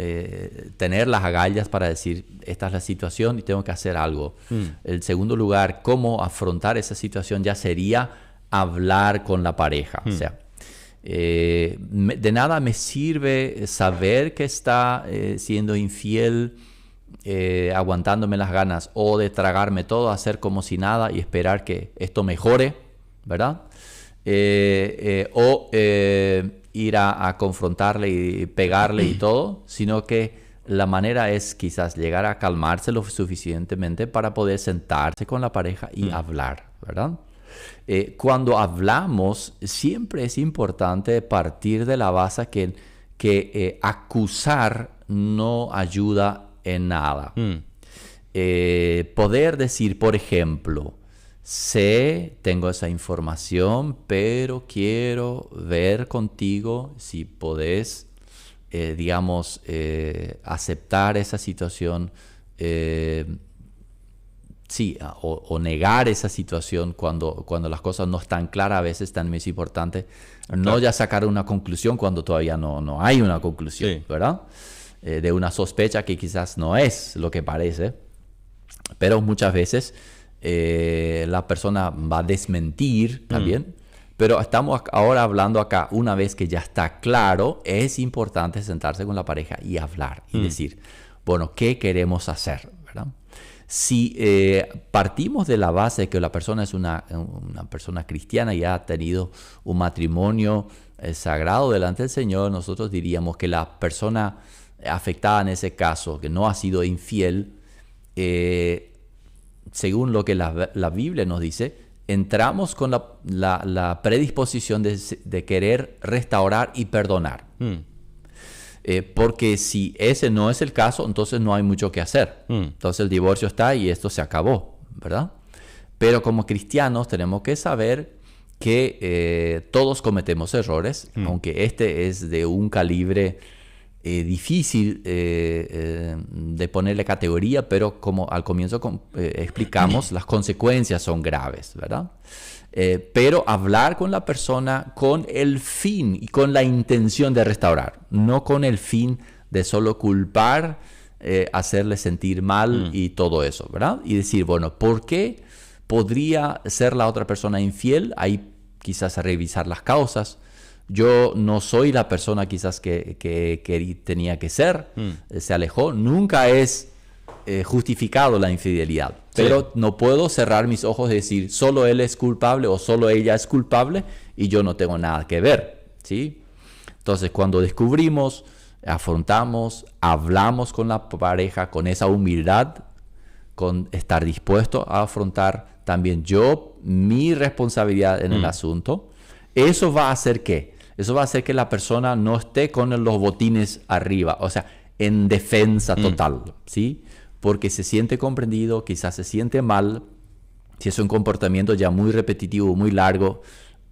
tener las agallas para decir, esta es la situación y tengo que hacer algo. En segundo lugar, cómo afrontar esa situación ya sería hablar con la pareja. O sea, de nada me sirve saber que está siendo infiel, aguantándome las ganas, o de tragarme todo, hacer como si nada y esperar que esto mejore, ¿verdad? O ir a confrontarle y pegarle y todo, sino que la manera es quizás llegar a calmarse lo suficientemente para poder sentarse con la pareja y hablar, ¿verdad? Cuando hablamos, siempre es importante partir de la base que acusar no ayuda en nada. Poder decir, por ejemplo, tengo esa información, pero quiero ver contigo si podés, aceptar esa situación, o negar esa situación cuando las cosas no están claras. A veces también es importante no ya sacar una conclusión cuando todavía no hay una conclusión, ¿verdad? De una sospecha que quizás no es lo que parece, pero muchas veces la persona va a desmentir también. Pero estamos ahora hablando acá, una vez que ya está claro, es importante sentarse con la pareja y hablar y decir, bueno, ¿qué queremos hacer? ¿Verdad? Si partimos de la base de que la persona es una persona cristiana y ha tenido un matrimonio sagrado delante del Señor, nosotros diríamos que la persona afectada en ese caso, que no ha sido infiel, según lo que la Biblia nos dice, entramos con la predisposición de querer restaurar y perdonar. Porque si ese no es el caso, entonces no hay mucho que hacer. Entonces el divorcio está y esto se acabó, ¿verdad? Pero como cristianos tenemos que saber que todos cometemos errores, aunque este es de un calibre difícil de ponerle categoría, pero como al comienzo explicamos, las consecuencias son graves, ¿verdad? Pero hablar con la persona con el fin y con la intención de restaurar, no con el fin de solo culpar, hacerle sentir mal y todo eso, ¿verdad? Y decir, bueno, ¿por qué podría ser la otra persona infiel? Ahí quizás revisar las causas. Yo no soy la persona quizás que tenía que ser, se alejó. Nunca es justificado la infidelidad, pero no puedo cerrar mis ojos y decir solo él es culpable o solo ella es culpable y yo no tengo nada que ver, ¿sí? Entonces, cuando descubrimos, afrontamos, hablamos con la pareja con esa humildad, con estar dispuesto a afrontar también mi responsabilidad en el asunto, eso va a hacer ¿qué? Eso va a hacer que la persona no esté con los botines arriba, o sea, en defensa total, ¿sí? Porque se siente comprendido, quizás se siente mal. Si es un comportamiento ya muy repetitivo, muy largo,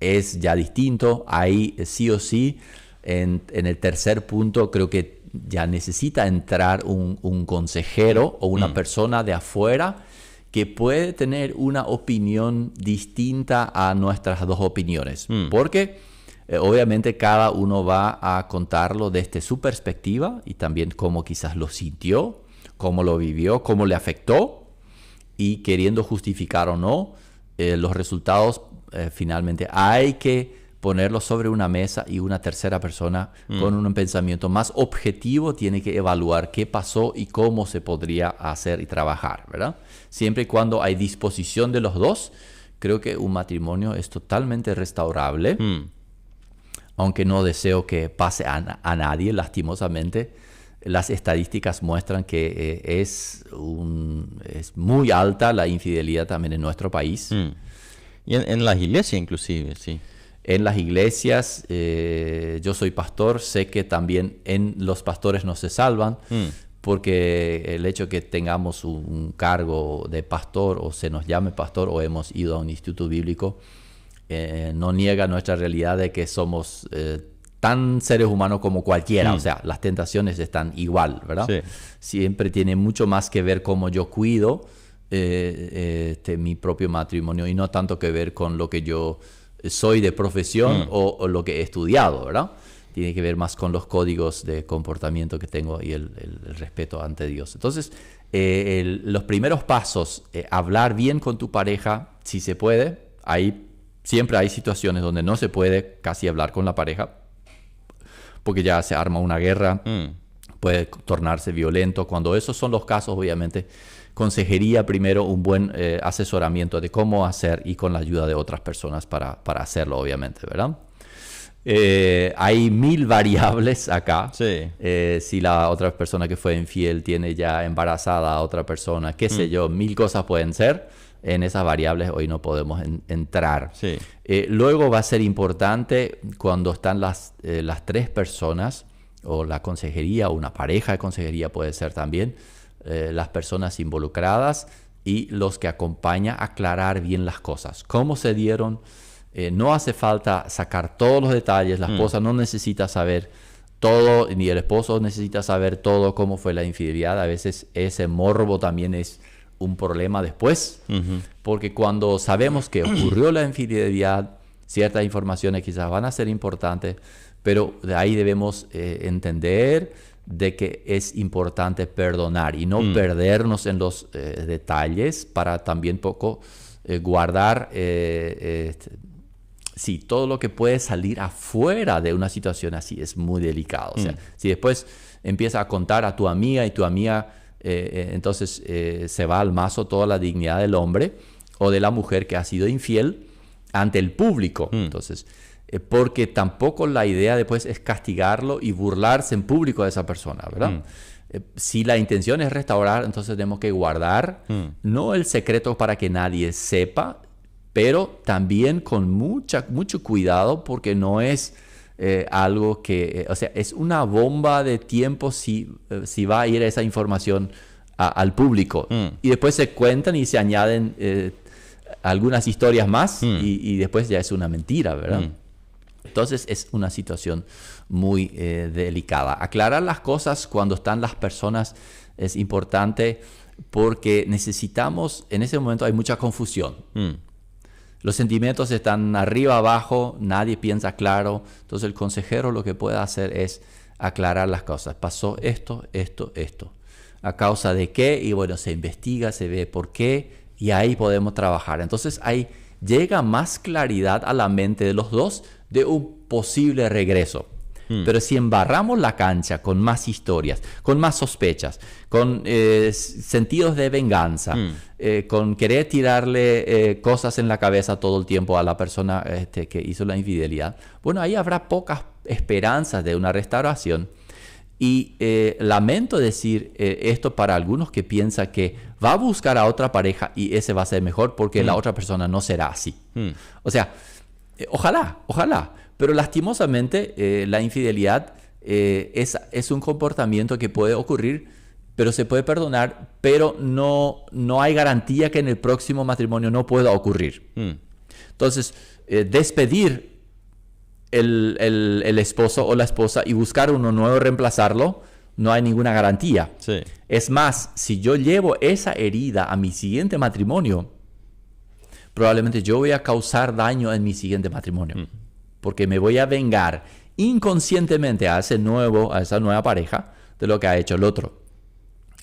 es ya distinto. Ahí sí o sí, en el tercer punto, creo que ya necesita entrar un consejero o una persona de afuera que puede tener una opinión distinta a nuestras dos opiniones. Porque obviamente cada uno va a contarlo desde su perspectiva y también cómo quizás lo sintió, cómo lo vivió, cómo le afectó, y queriendo justificar o no los resultados, finalmente hay que ponerlos sobre una mesa y una tercera persona con un pensamiento más objetivo tiene que evaluar qué pasó y cómo se podría hacer y trabajar, ¿verdad? Siempre y cuando hay disposición de los dos, creo que un matrimonio es totalmente restaurable. Aunque no deseo que pase a nadie, lastimosamente, las estadísticas muestran que es muy alta la infidelidad también en nuestro país. Y en las iglesias inclusive, sí. En las iglesias, yo soy pastor, sé que también los pastores no se salvan, porque el hecho que tengamos un cargo de pastor o se nos llame pastor o hemos ido a un instituto bíblico, no niega nuestra realidad de que somos tan seres humanos como cualquiera. O sea, las tentaciones están igual, ¿verdad? Sí. Siempre tiene mucho más que ver cómo yo cuido mi propio matrimonio y no tanto que ver con lo que yo soy de profesión o lo que he estudiado, ¿verdad? Tiene que ver más con los códigos de comportamiento que tengo y el respeto ante Dios. Entonces, los primeros pasos, hablar bien con tu pareja, si se puede. Siempre hay situaciones donde no se puede casi hablar con la pareja, porque ya se arma una guerra, puede tornarse violento. Cuando esos son los casos, obviamente, consejería primero, un buen asesoramiento de cómo hacer y con la ayuda de otras personas para hacerlo, obviamente, ¿verdad? Hay 1000 variables acá. Sí. Si la otra persona que fue infiel tiene ya embarazada a otra persona, qué sé yo, 1000 cosas pueden ser. En esas variables hoy no podemos entrar. Sí. Luego va a ser importante cuando están las 3 personas, o la consejería, o una pareja de consejería puede ser también, las personas involucradas y los que acompañan, aclarar bien las cosas. ¿Cómo se dieron? No hace falta sacar todos los detalles. La esposa no necesita saber todo, ni el esposo necesita saber todo, cómo fue la infidelidad. A veces ese morbo también es un problema después, porque cuando sabemos que ocurrió la infidelidad, ciertas informaciones quizás van a ser importantes, pero de ahí debemos entender de que es importante perdonar y no perdernos en los detalles para también poco guardar todo lo que puede salir afuera de una situación así es muy delicado. O sea, si después empiezas a contar a tu amiga y tu amiga entonces se va al mazo toda la dignidad del hombre o de la mujer que ha sido infiel ante el público. Entonces, porque tampoco la idea después es castigarlo y burlarse en público de esa persona, ¿verdad? Si la intención es restaurar, entonces tenemos que guardar no el secreto para que nadie sepa, pero también con mucho cuidado, porque no es algo que, o sea, es una bomba de tiempo si va a ir esa información al público. Y después se cuentan y se añaden algunas historias más y después ya es una mentira, ¿verdad? Entonces es una situación muy delicada. Aclarar las cosas cuando están las personas es importante porque necesitamos, en ese momento hay mucha confusión. Los sentimientos están arriba, abajo, nadie piensa claro. Entonces el consejero lo que puede hacer es aclarar las cosas. Pasó esto. ¿A causa de qué? Y bueno, se investiga, se ve por qué y ahí podemos trabajar. Entonces ahí llega más claridad a la mente de los dos de un posible regreso. Pero si embarramos la cancha con más historias, con más sospechas, con sentidos de venganza, con querer tirarle cosas en la cabeza todo el tiempo a la persona que hizo la infidelidad, bueno, ahí habrá pocas esperanzas de una restauración. Y lamento decir esto para algunos que piensan que va a buscar a otra pareja y ese va a ser mejor porque la otra persona no será así. O sea, ojalá. Pero lastimosamente la infidelidad es un comportamiento que puede ocurrir, pero se puede perdonar, pero no hay garantía que en el próximo matrimonio no pueda ocurrir. Entonces, despedir el esposo o la esposa y buscar uno nuevo, reemplazarlo, no hay ninguna garantía. Sí. Es más, si yo llevo esa herida a mi siguiente matrimonio, probablemente yo voy a causar daño en mi siguiente matrimonio. Porque me voy a vengar inconscientemente a esa nueva pareja de lo que ha hecho el otro.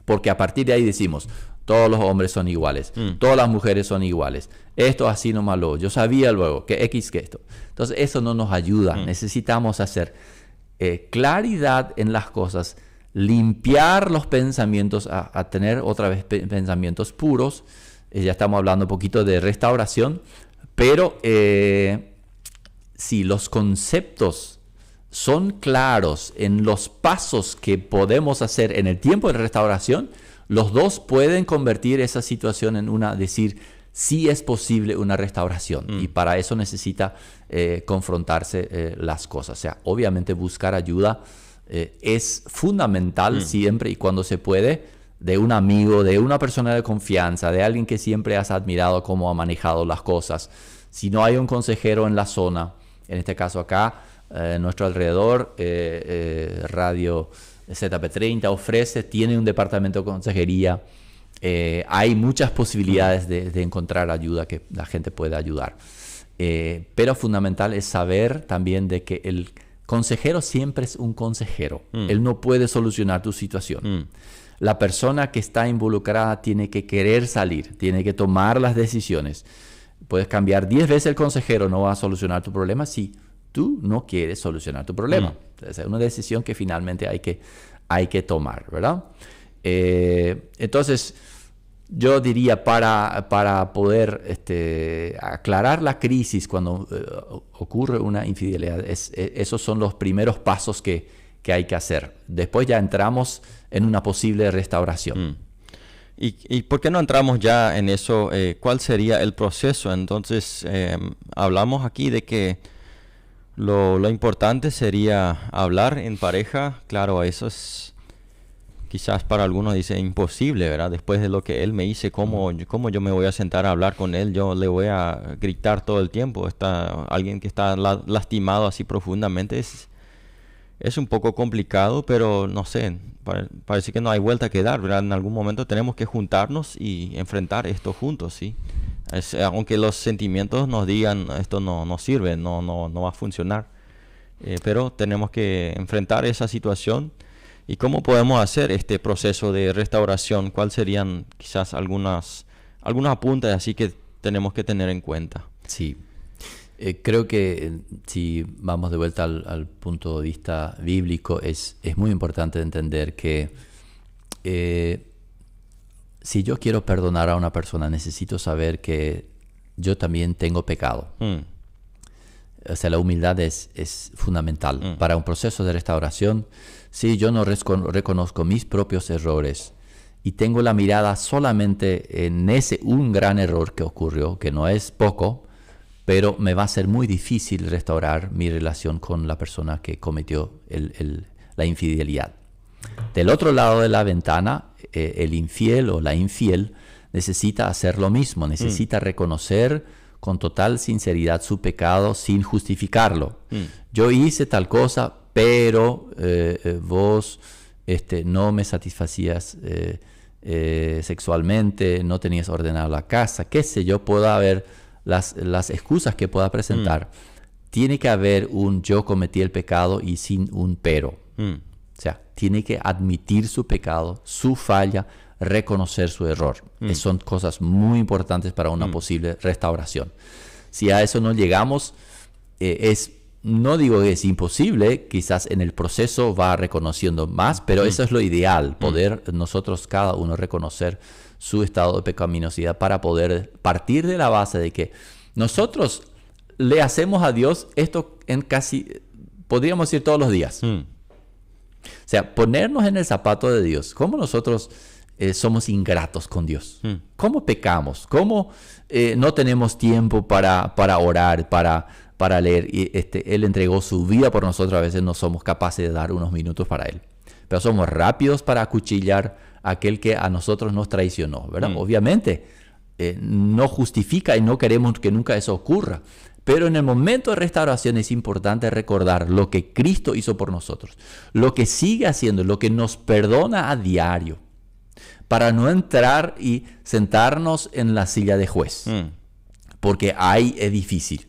Porque a partir de ahí decimos, todos los hombres son iguales, todas las mujeres son iguales, esto así no malo, yo sabía luego que X que esto. Entonces eso no nos ayuda, necesitamos hacer claridad en las cosas, limpiar los pensamientos, a tener otra vez pensamientos puros. Ya estamos hablando un poquito de restauración, pero si los conceptos son claros en los pasos que podemos hacer en el tiempo de restauración, los dos pueden convertir esa situación en decir, sí es posible una restauración. Y para eso necesita confrontarse las cosas. O sea, obviamente buscar ayuda es fundamental siempre y cuando se puede, de un amigo, de una persona de confianza, de alguien que siempre has admirado cómo ha manejado las cosas. Si no hay un consejero en la zona, en este caso acá, nuestro alrededor, Radio ZP30 tiene un departamento de consejería. Hay muchas posibilidades de encontrar ayuda que la gente pueda ayudar. Pero fundamental es saber también de que el consejero siempre es un consejero. Él no puede solucionar tu situación. La persona que está involucrada tiene que querer salir, tiene que tomar las decisiones. Puedes cambiar 10 veces el consejero, no va a solucionar tu problema si tú no quieres solucionar tu problema. Entonces, es una decisión que finalmente hay que tomar, ¿verdad? Entonces, yo diría para poder aclarar la crisis cuando ocurre una infidelidad, esos son los primeros pasos que hay que hacer. Después ya entramos en una posible restauración. ¿Y por qué no entramos ya en eso? ¿Cuál sería el proceso? Entonces, hablamos aquí de que lo importante sería hablar en pareja. Claro, eso es quizás para algunos dice imposible, ¿verdad? Después de lo que él me hizo, ¿cómo yo me voy a sentar a hablar con él? Yo le voy a gritar todo el tiempo. Alguien que está lastimado así profundamente es un poco complicado, pero no sé, parece que no hay vuelta que dar, ¿verdad? En algún momento tenemos que juntarnos y enfrentar esto juntos, ¿sí? Aunque los sentimientos nos digan esto no sirve, no va a funcionar, pero tenemos que enfrentar esa situación. ¿Y cómo podemos hacer este proceso de restauración? ¿Cuáles serían quizás algunos apuntes así que tenemos que tener en cuenta? Sí. Creo que si vamos de vuelta al punto de vista bíblico, es muy importante entender que si yo quiero perdonar a una persona, necesito saber que yo también tengo pecado. O sea, la humildad es fundamental para un proceso de restauración. Si yo no reconozco mis propios errores y tengo la mirada solamente en ese un gran error que ocurrió, que no es poco, pero me va a ser muy difícil restaurar mi relación con la persona que cometió la infidelidad. Del otro lado de la ventana, el infiel o la infiel necesita hacer lo mismo, necesita reconocer con total sinceridad su pecado sin justificarlo. Yo hice tal cosa, pero vos no me satisfacías sexualmente, no tenías ordenado la casa, qué sé yo, pueda haber las excusas que pueda presentar. Tiene que haber un yo cometí el pecado y sin un pero. O sea, tiene que admitir su pecado, su falla, reconocer su error. Son cosas muy importantes para una posible restauración. Si a eso no llegamos, no digo que es imposible, quizás en el proceso va reconociendo más, pero eso es lo ideal, poder nosotros cada uno reconocer su estado de pecaminosidad para poder partir de la base de que nosotros le hacemos a Dios esto en casi, podríamos decir, todos los días. O sea, ponernos en el zapato de Dios. ¿Cómo nosotros somos ingratos con Dios? ¿Cómo pecamos? ¿Cómo no tenemos tiempo para orar, para leer? Y Él entregó su vida por nosotros. A veces no somos capaces de dar unos minutos para Él. Pero somos rápidos para acuchillar a aquel que a nosotros nos traicionó, ¿verdad? Obviamente, no justifica y no queremos que nunca eso ocurra. Pero en el momento de restauración es importante recordar lo que Cristo hizo por nosotros, lo que sigue haciendo, lo que nos perdona a diario, para no entrar y sentarnos en la silla de juez. Porque ahí es difícil.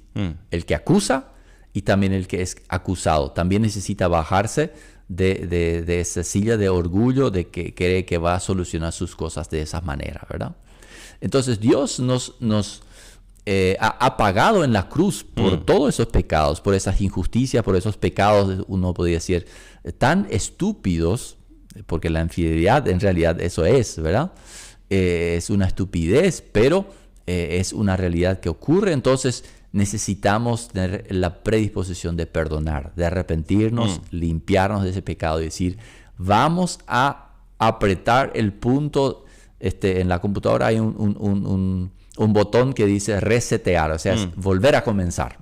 El que acusa y también el que es acusado también necesita bajarse de esa silla de orgullo de que cree que va a solucionar sus cosas de esa manera, ¿verdad? Entonces Dios nos ha pagado en la cruz por todos esos pecados, por esas injusticias, por esos pecados, uno podría decir, tan estúpidos, porque la infidelidad en realidad eso es, ¿verdad? Es una estupidez, pero es una realidad que ocurre. Entonces necesitamos tener la predisposición de perdonar, de arrepentirnos, limpiarnos de ese pecado y decir, vamos a apretar el punto. En la computadora hay un botón que dice resetear, o sea, es volver a comenzar.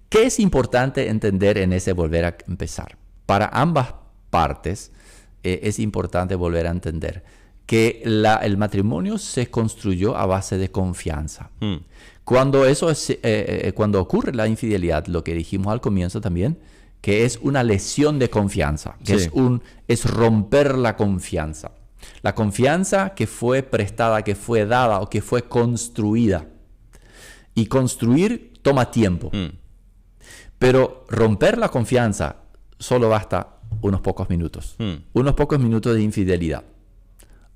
¿Qué es importante entender en ese volver a empezar? para ambas partes es importante volver a entender que el matrimonio se construyó a base de confianza. Cuando cuando ocurre la infidelidad, lo que dijimos al comienzo también, que es una lesión de confianza, que es romper la confianza. La confianza que fue prestada, que fue dada o que fue construida. Y construir toma tiempo. Pero romper la confianza solo basta unos pocos minutos. Unos pocos minutos de infidelidad.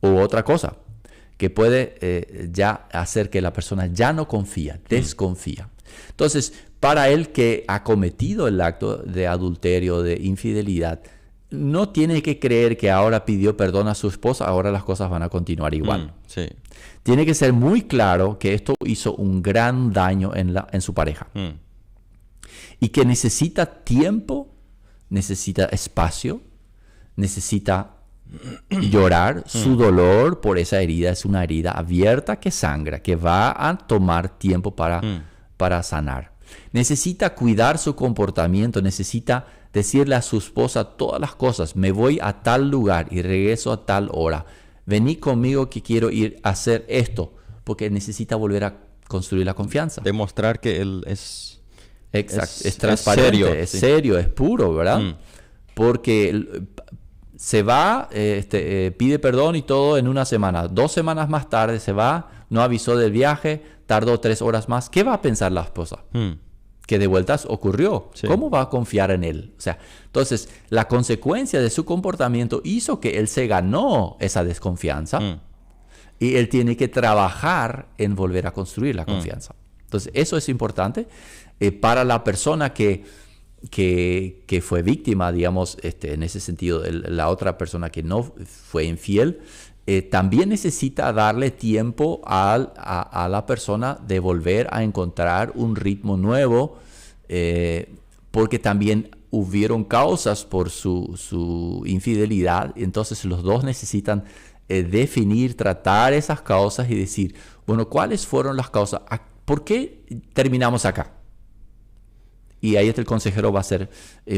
O otra cosa, que puede ya hacer que la persona ya no confía, desconfía. Entonces, para el que ha cometido el acto de adulterio, de infidelidad, no tiene que creer que ahora pidió perdón a su esposa, ahora las cosas van a continuar igual. Sí. Tiene que ser muy claro que esto hizo un gran daño en su pareja. Y que necesita tiempo, necesita espacio, necesita llorar. Su dolor por esa herida es una herida abierta que sangra, que va a tomar tiempo para sanar. Necesita cuidar su comportamiento, necesita decirle a su esposa todas las cosas. Me voy a tal lugar y regreso a tal hora. Vení conmigo que quiero ir a hacer esto, porque necesita volver a construir la confianza. Demostrar que él es... Exacto, es transparente, serio, es puro, ¿verdad? Porque se va, pide perdón y todo en una semana. 2 semanas más tarde se va, no avisó del viaje, tardó 3 horas más. ¿Qué va a pensar la esposa? Que de vueltas ocurrió. Sí. ¿Cómo va a confiar en él? O sea, entonces, la consecuencia de su comportamiento hizo que él se ganó esa desconfianza y él tiene que trabajar en volver a construir la confianza. Entonces, eso es importante para la persona que fue víctima, digamos, en ese sentido, la otra persona que no fue infiel, también necesita darle tiempo a la persona de volver a encontrar un ritmo nuevo, porque también hubieron causas por su infidelidad. Entonces los dos necesitan definir, tratar esas causas y decir, bueno, ¿cuáles fueron las causas? ¿Por qué terminamos acá? Y ahí el consejero va a ser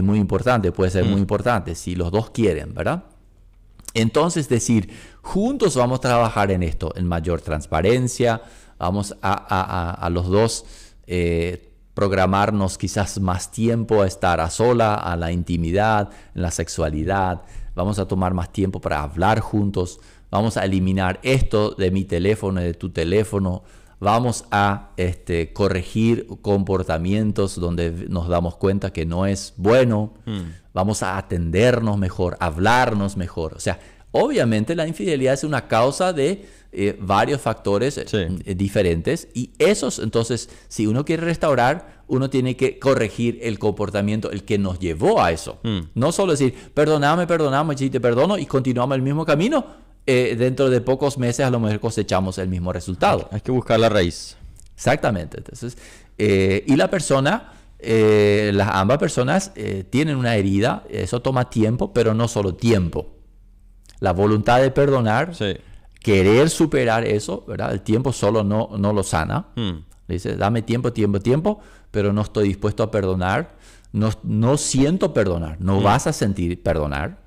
muy importante, puede ser muy importante, si los dos quieren, ¿verdad? Entonces decir, juntos vamos a trabajar en esto, en mayor transparencia, vamos a los dos programarnos quizás más tiempo a estar a sola, a la intimidad, en la sexualidad, vamos a tomar más tiempo para hablar juntos, vamos a eliminar esto de mi teléfono, de tu teléfono, vamos a corregir comportamientos donde nos damos cuenta que no es bueno. Vamos a atendernos mejor, hablarnos mejor. O sea, obviamente la infidelidad es una causa de varios factores diferentes. Y esos, entonces, si uno quiere restaurar, uno tiene que corregir el comportamiento, el que nos llevó a eso. No solo decir, perdóname, y te perdono y continuamos el mismo camino. Dentro de pocos meses a lo mejor cosechamos el mismo resultado. Hay que buscar la raíz. Exactamente. Entonces, y la persona, ambas personas tienen una herida, eso toma tiempo, pero no solo tiempo. La voluntad de perdonar, querer superar eso, ¿verdad? El tiempo solo no lo sana. Dice, dame tiempo, pero no estoy dispuesto a perdonar. No siento perdonar, no vas a sentir perdonar.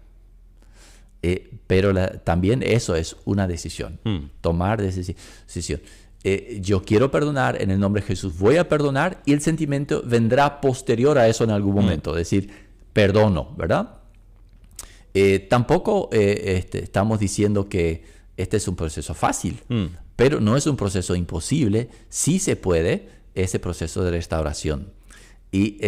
Pero también eso es una decisión, tomar decisión. Yo quiero perdonar, en el nombre de Jesús voy a perdonar y el sentimiento vendrá posterior a eso en algún momento, decir, perdono, ¿verdad? Tampoco estamos diciendo que este es un proceso fácil, pero no es un proceso imposible, sí se puede ese proceso de restauración. Y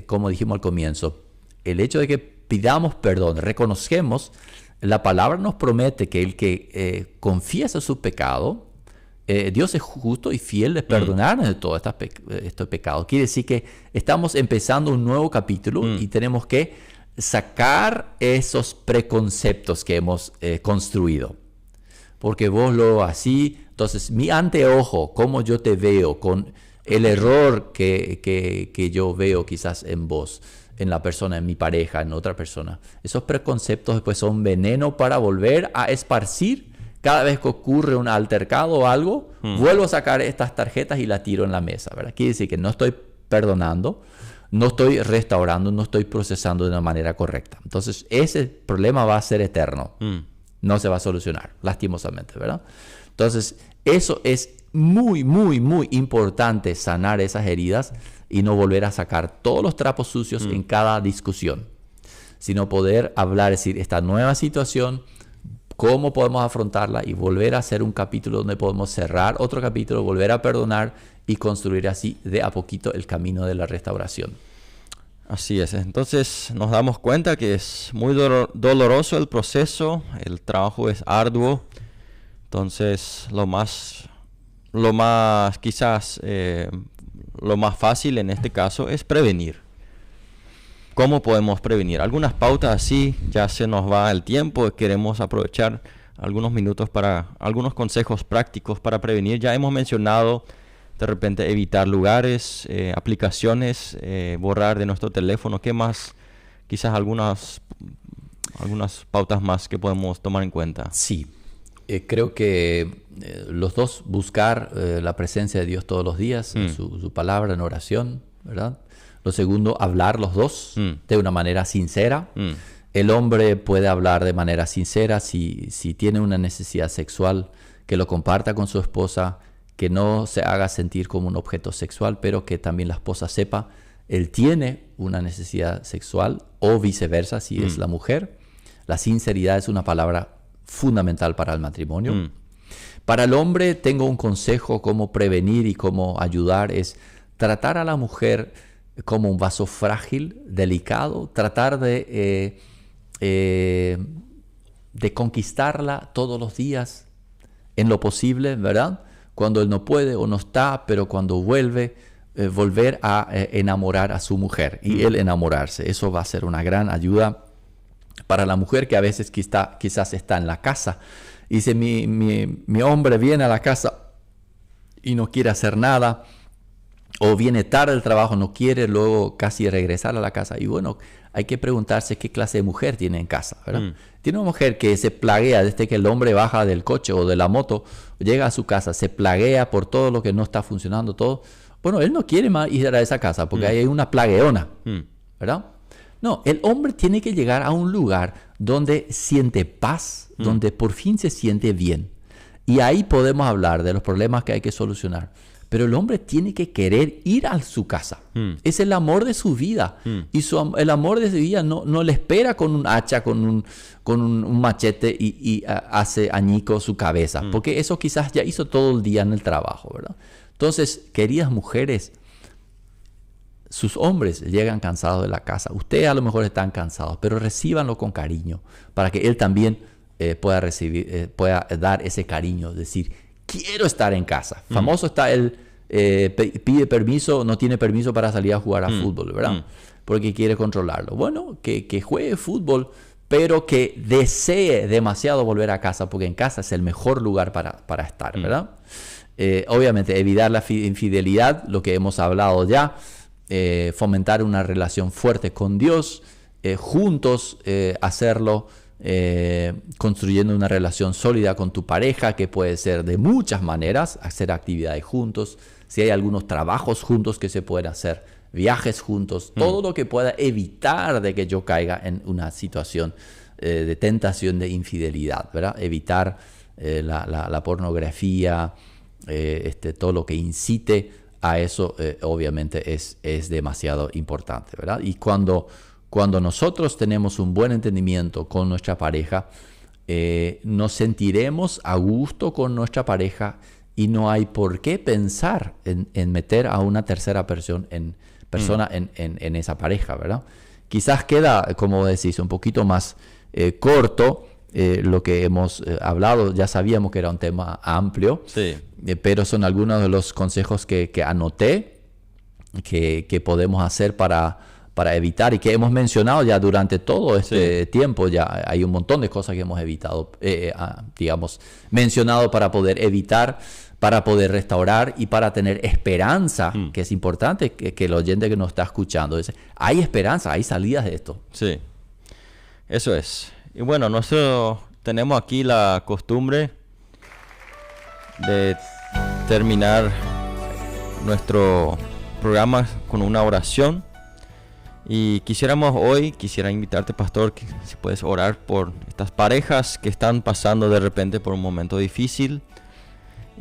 como dijimos al comienzo, el hecho de que pidamos perdón, reconocemos, la palabra nos promete que el que confiesa su pecado, Dios es justo y fiel de perdonarnos de todos estos pecados. Quiere decir que estamos empezando un nuevo capítulo y tenemos que sacar esos preconceptos que hemos construido. Porque vos lo así, entonces mi anteojo, cómo yo te veo, con el error que yo veo quizás en vos, en la persona, en mi pareja, en otra persona. Esos preconceptos después son veneno para volver a esparcir. Cada vez que ocurre un altercado o algo, vuelvo a sacar estas tarjetas y las tiro en la mesa, ¿verdad? Quiere decir que no estoy perdonando, no estoy restaurando, no estoy procesando de una manera correcta. Entonces, ese problema va a ser eterno. No se va a solucionar, lastimosamente, ¿verdad? Entonces, eso es muy, muy, muy importante, sanar esas heridas y no volver a sacar todos los trapos sucios en cada discusión, sino poder hablar, decir, esta nueva situación, cómo podemos afrontarla y volver a hacer un capítulo donde podemos cerrar otro capítulo, volver a perdonar y construir así de a poquito el camino de la restauración. Así es. Entonces nos damos cuenta que es muy doloroso el proceso, el trabajo es arduo. Entonces lo más fácil en este caso es prevenir. ¿Cómo podemos prevenir? Algunas pautas así, ya se nos va el tiempo, queremos aprovechar algunos minutos para algunos consejos prácticos para prevenir. Ya hemos mencionado de repente evitar lugares, aplicaciones, borrar de nuestro teléfono. ¿Qué más? Quizás algunas pautas más que podemos tomar en cuenta. Sí, creo que los dos, buscar la presencia de Dios todos los días, su palabra en oración, ¿verdad? Lo segundo, hablar los dos de una manera sincera. El hombre puede hablar de manera sincera si tiene una necesidad sexual, que lo comparta con su esposa, que no se haga sentir como un objeto sexual, pero que también la esposa sepa, él tiene una necesidad sexual o viceversa si es la mujer. La sinceridad es una palabra fundamental para el matrimonio. Para el hombre tengo un consejo cómo prevenir y cómo ayudar, es tratar a la mujer como un vaso frágil, delicado, tratar de conquistarla todos los días en lo posible, ¿verdad? Cuando él no puede o no está, pero cuando vuelve, volver a enamorar a su mujer y él enamorarse. Eso va a ser una gran ayuda para la mujer que a veces quizás está en la casa. Y dice, mi hombre viene a la casa y no quiere hacer nada, o viene tarde del trabajo, no quiere luego casi regresar a la casa. Y bueno, hay que preguntarse qué clase de mujer tiene en casa, ¿verdad? Tiene una mujer que se plaguea desde que el hombre baja del coche o de la moto, llega a su casa, se plaguea por todo lo que no está funcionando, todo. Bueno, él no quiere más ir a esa casa porque hay una plagueona, ¿verdad? No, el hombre tiene que llegar a un lugar donde siente paz, donde por fin se siente bien. Y ahí podemos hablar de los problemas que hay que solucionar. Pero el hombre tiene que querer ir a su casa. Es el amor de su vida. Y el amor de su vida no le espera con un hacha, con un machete y hace añico su cabeza. Porque eso quizás ya hizo todo el día en el trabajo, ¿verdad? Entonces, queridas mujeres, sus hombres llegan cansados de la casa. Ustedes a lo mejor están cansados, pero recíbanlo con cariño para que él también pueda dar ese cariño, decir, quiero estar en casa. Famoso está el pide permiso, no tiene permiso para salir a jugar a fútbol, ¿verdad? Porque quiere controlarlo. Bueno, que juegue fútbol, pero que desee demasiado volver a casa, porque en casa es el mejor lugar para estar, ¿verdad? Obviamente, evitar la infidelidad, lo que hemos hablado ya, fomentar una relación fuerte con Dios, juntos hacerlo, construyendo una relación sólida con tu pareja, que puede ser de muchas maneras, hacer actividades juntos, si hay algunos trabajos juntos que se pueden hacer, viajes juntos, todo lo que pueda evitar de que yo caiga en una situación de tentación de infidelidad, ¿verdad? Evitar la pornografía, todo lo que incite a eso, obviamente es demasiado importante, ¿verdad? Y cuando nosotros tenemos un buen entendimiento con nuestra pareja, nos sentiremos a gusto con nuestra pareja y no hay por qué pensar en meter a una tercera persona en esa pareja, ¿verdad? Quizás queda, como decís, un poquito más corto lo que hemos hablado. Ya sabíamos que era un tema amplio, sí. Pero son algunos de los consejos que anoté que podemos hacer para evitar y que hemos mencionado ya durante todo este tiempo. Ya hay un montón de cosas que hemos evitado, mencionado para poder evitar, para poder restaurar y para tener esperanza, que es importante que el oyente que nos está escuchando dice, hay esperanza, hay salidas de esto. Sí, eso es. Y bueno, nosotros tenemos aquí la costumbre de terminar nuestro programa con una oración. Y quisiera invitarte, pastor, que si puedes orar por estas parejas que están pasando de repente por un momento difícil.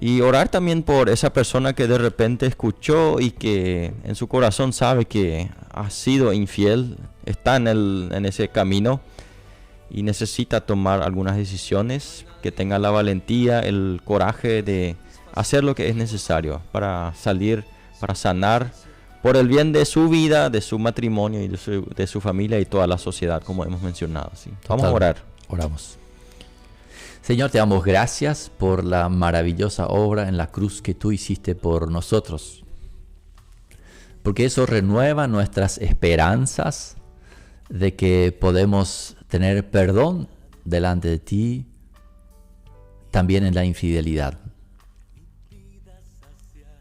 Y orar también por esa persona que de repente escuchó y que en su corazón sabe que ha sido infiel, está en ese camino y necesita tomar algunas decisiones, que tenga la valentía, el coraje de hacer lo que es necesario para salir, para sanar, por el bien de su vida, de su matrimonio y de su familia y toda la sociedad, como hemos mencionado. ¿Sí? Vamos a orar. Oramos. Señor, te damos gracias por la maravillosa obra en la cruz que tú hiciste por nosotros. Porque eso renueva nuestras esperanzas de que podemos tener perdón delante de ti, también en la infidelidad.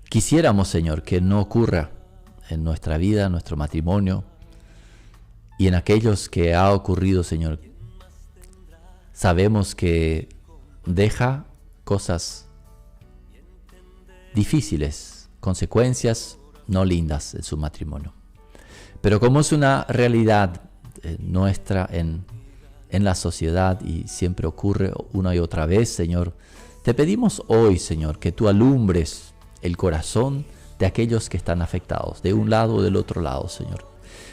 Quisiéramos, Señor, que no ocurra en nuestra vida, en nuestro matrimonio y en aquellos que ha ocurrido, Señor. Sabemos que deja cosas difíciles, consecuencias no lindas en su matrimonio. Pero como es una realidad nuestra en la sociedad y siempre ocurre una y otra vez, Señor, te pedimos hoy, Señor, que tú alumbres el corazón de aquellos que están afectados, de un lado o del otro lado, Señor.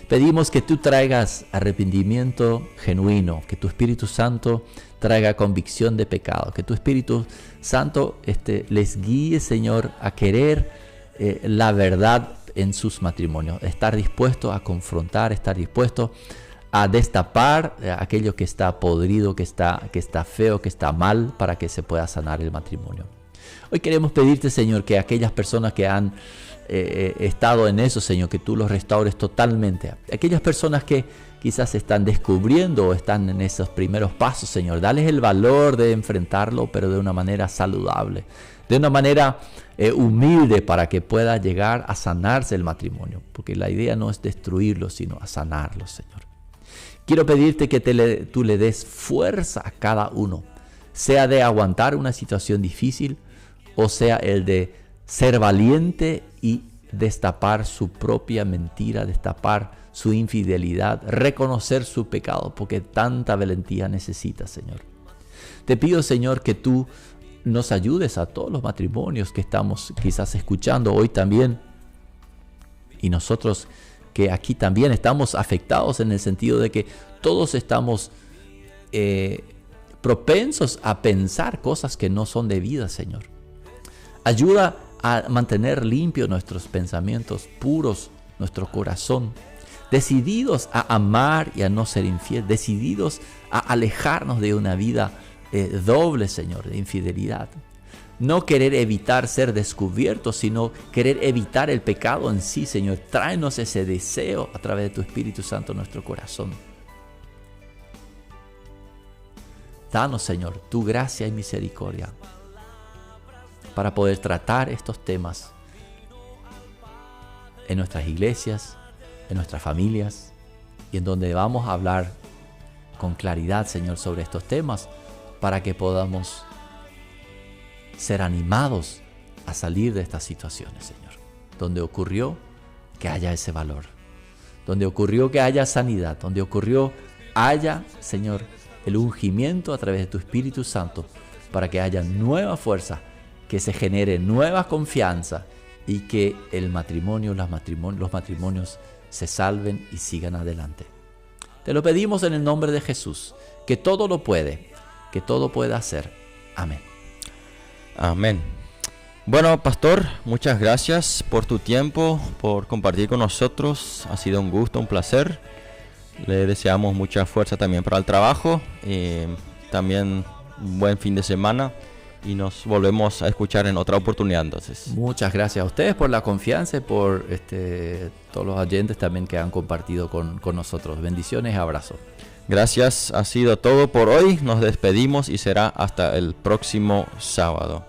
Pedimos que tú traigas arrepentimiento genuino, que tu Espíritu Santo traiga convicción de pecado, que tu Espíritu Santo les guíe, Señor, a querer la verdad en sus matrimonios, estar dispuesto a confrontar, estar dispuesto a destapar aquello que está podrido, que está feo, que está mal, para que se pueda sanar el matrimonio. Hoy queremos pedirte, Señor, que aquellas personas que han estado en eso, Señor, que tú los restaures totalmente. Aquellas personas que quizás están descubriendo o están en esos primeros pasos, Señor, dales el valor de enfrentarlo, pero de una manera saludable, de una manera humilde, para que pueda llegar a sanarse el matrimonio, porque la idea no es destruirlo, sino a sanarlo, Señor. Quiero pedirte que tú le des fuerza a cada uno, sea de aguantar una situación difícil, o sea el de ser valiente y destapar su propia mentira, destapar su infidelidad, reconocer su pecado, porque tanta valentía necesita, Señor. Te pido, Señor, que tú nos ayudes a todos los matrimonios que estamos quizás escuchando hoy también, y nosotros que aquí también estamos afectados en el sentido de que todos estamos propensos a pensar cosas que no son debidas, Señor. Ayuda a mantener limpios nuestros pensamientos, puros nuestro corazón, decididos a amar y a no ser infiel, decididos a alejarnos de una vida doble, Señor, de infidelidad. No querer evitar ser descubiertos, sino querer evitar el pecado en sí, Señor. Tráenos ese deseo a través de tu Espíritu Santo en nuestro corazón. Danos, Señor, tu gracia y misericordia para poder tratar estos temas en nuestras iglesias, en nuestras familias, y en donde vamos a hablar con claridad, Señor, sobre estos temas, para que podamos ser animados a salir de estas situaciones, Señor. Donde ocurrió que haya ese valor, donde ocurrió que haya sanidad, donde ocurrió haya, Señor, el ungimiento a través de tu Espíritu Santo, para que haya nueva fuerza, que se genere nueva confianza y que el matrimonio, los matrimonios se salven y sigan adelante. Te lo pedimos en el nombre de Jesús, que todo lo puede, que todo pueda hacer. Amén. Amén. Bueno, pastor, muchas gracias por tu tiempo, por compartir con nosotros. Ha sido un gusto, un placer. Le deseamos mucha fuerza también para el trabajo. También un buen fin de semana. Y nos volvemos a escuchar en otra oportunidad entonces. Muchas gracias a ustedes por la confianza y por todos los oyentes también que han compartido con nosotros. Bendiciones y abrazos. Gracias, ha sido todo por hoy. Nos despedimos y será hasta el próximo sábado.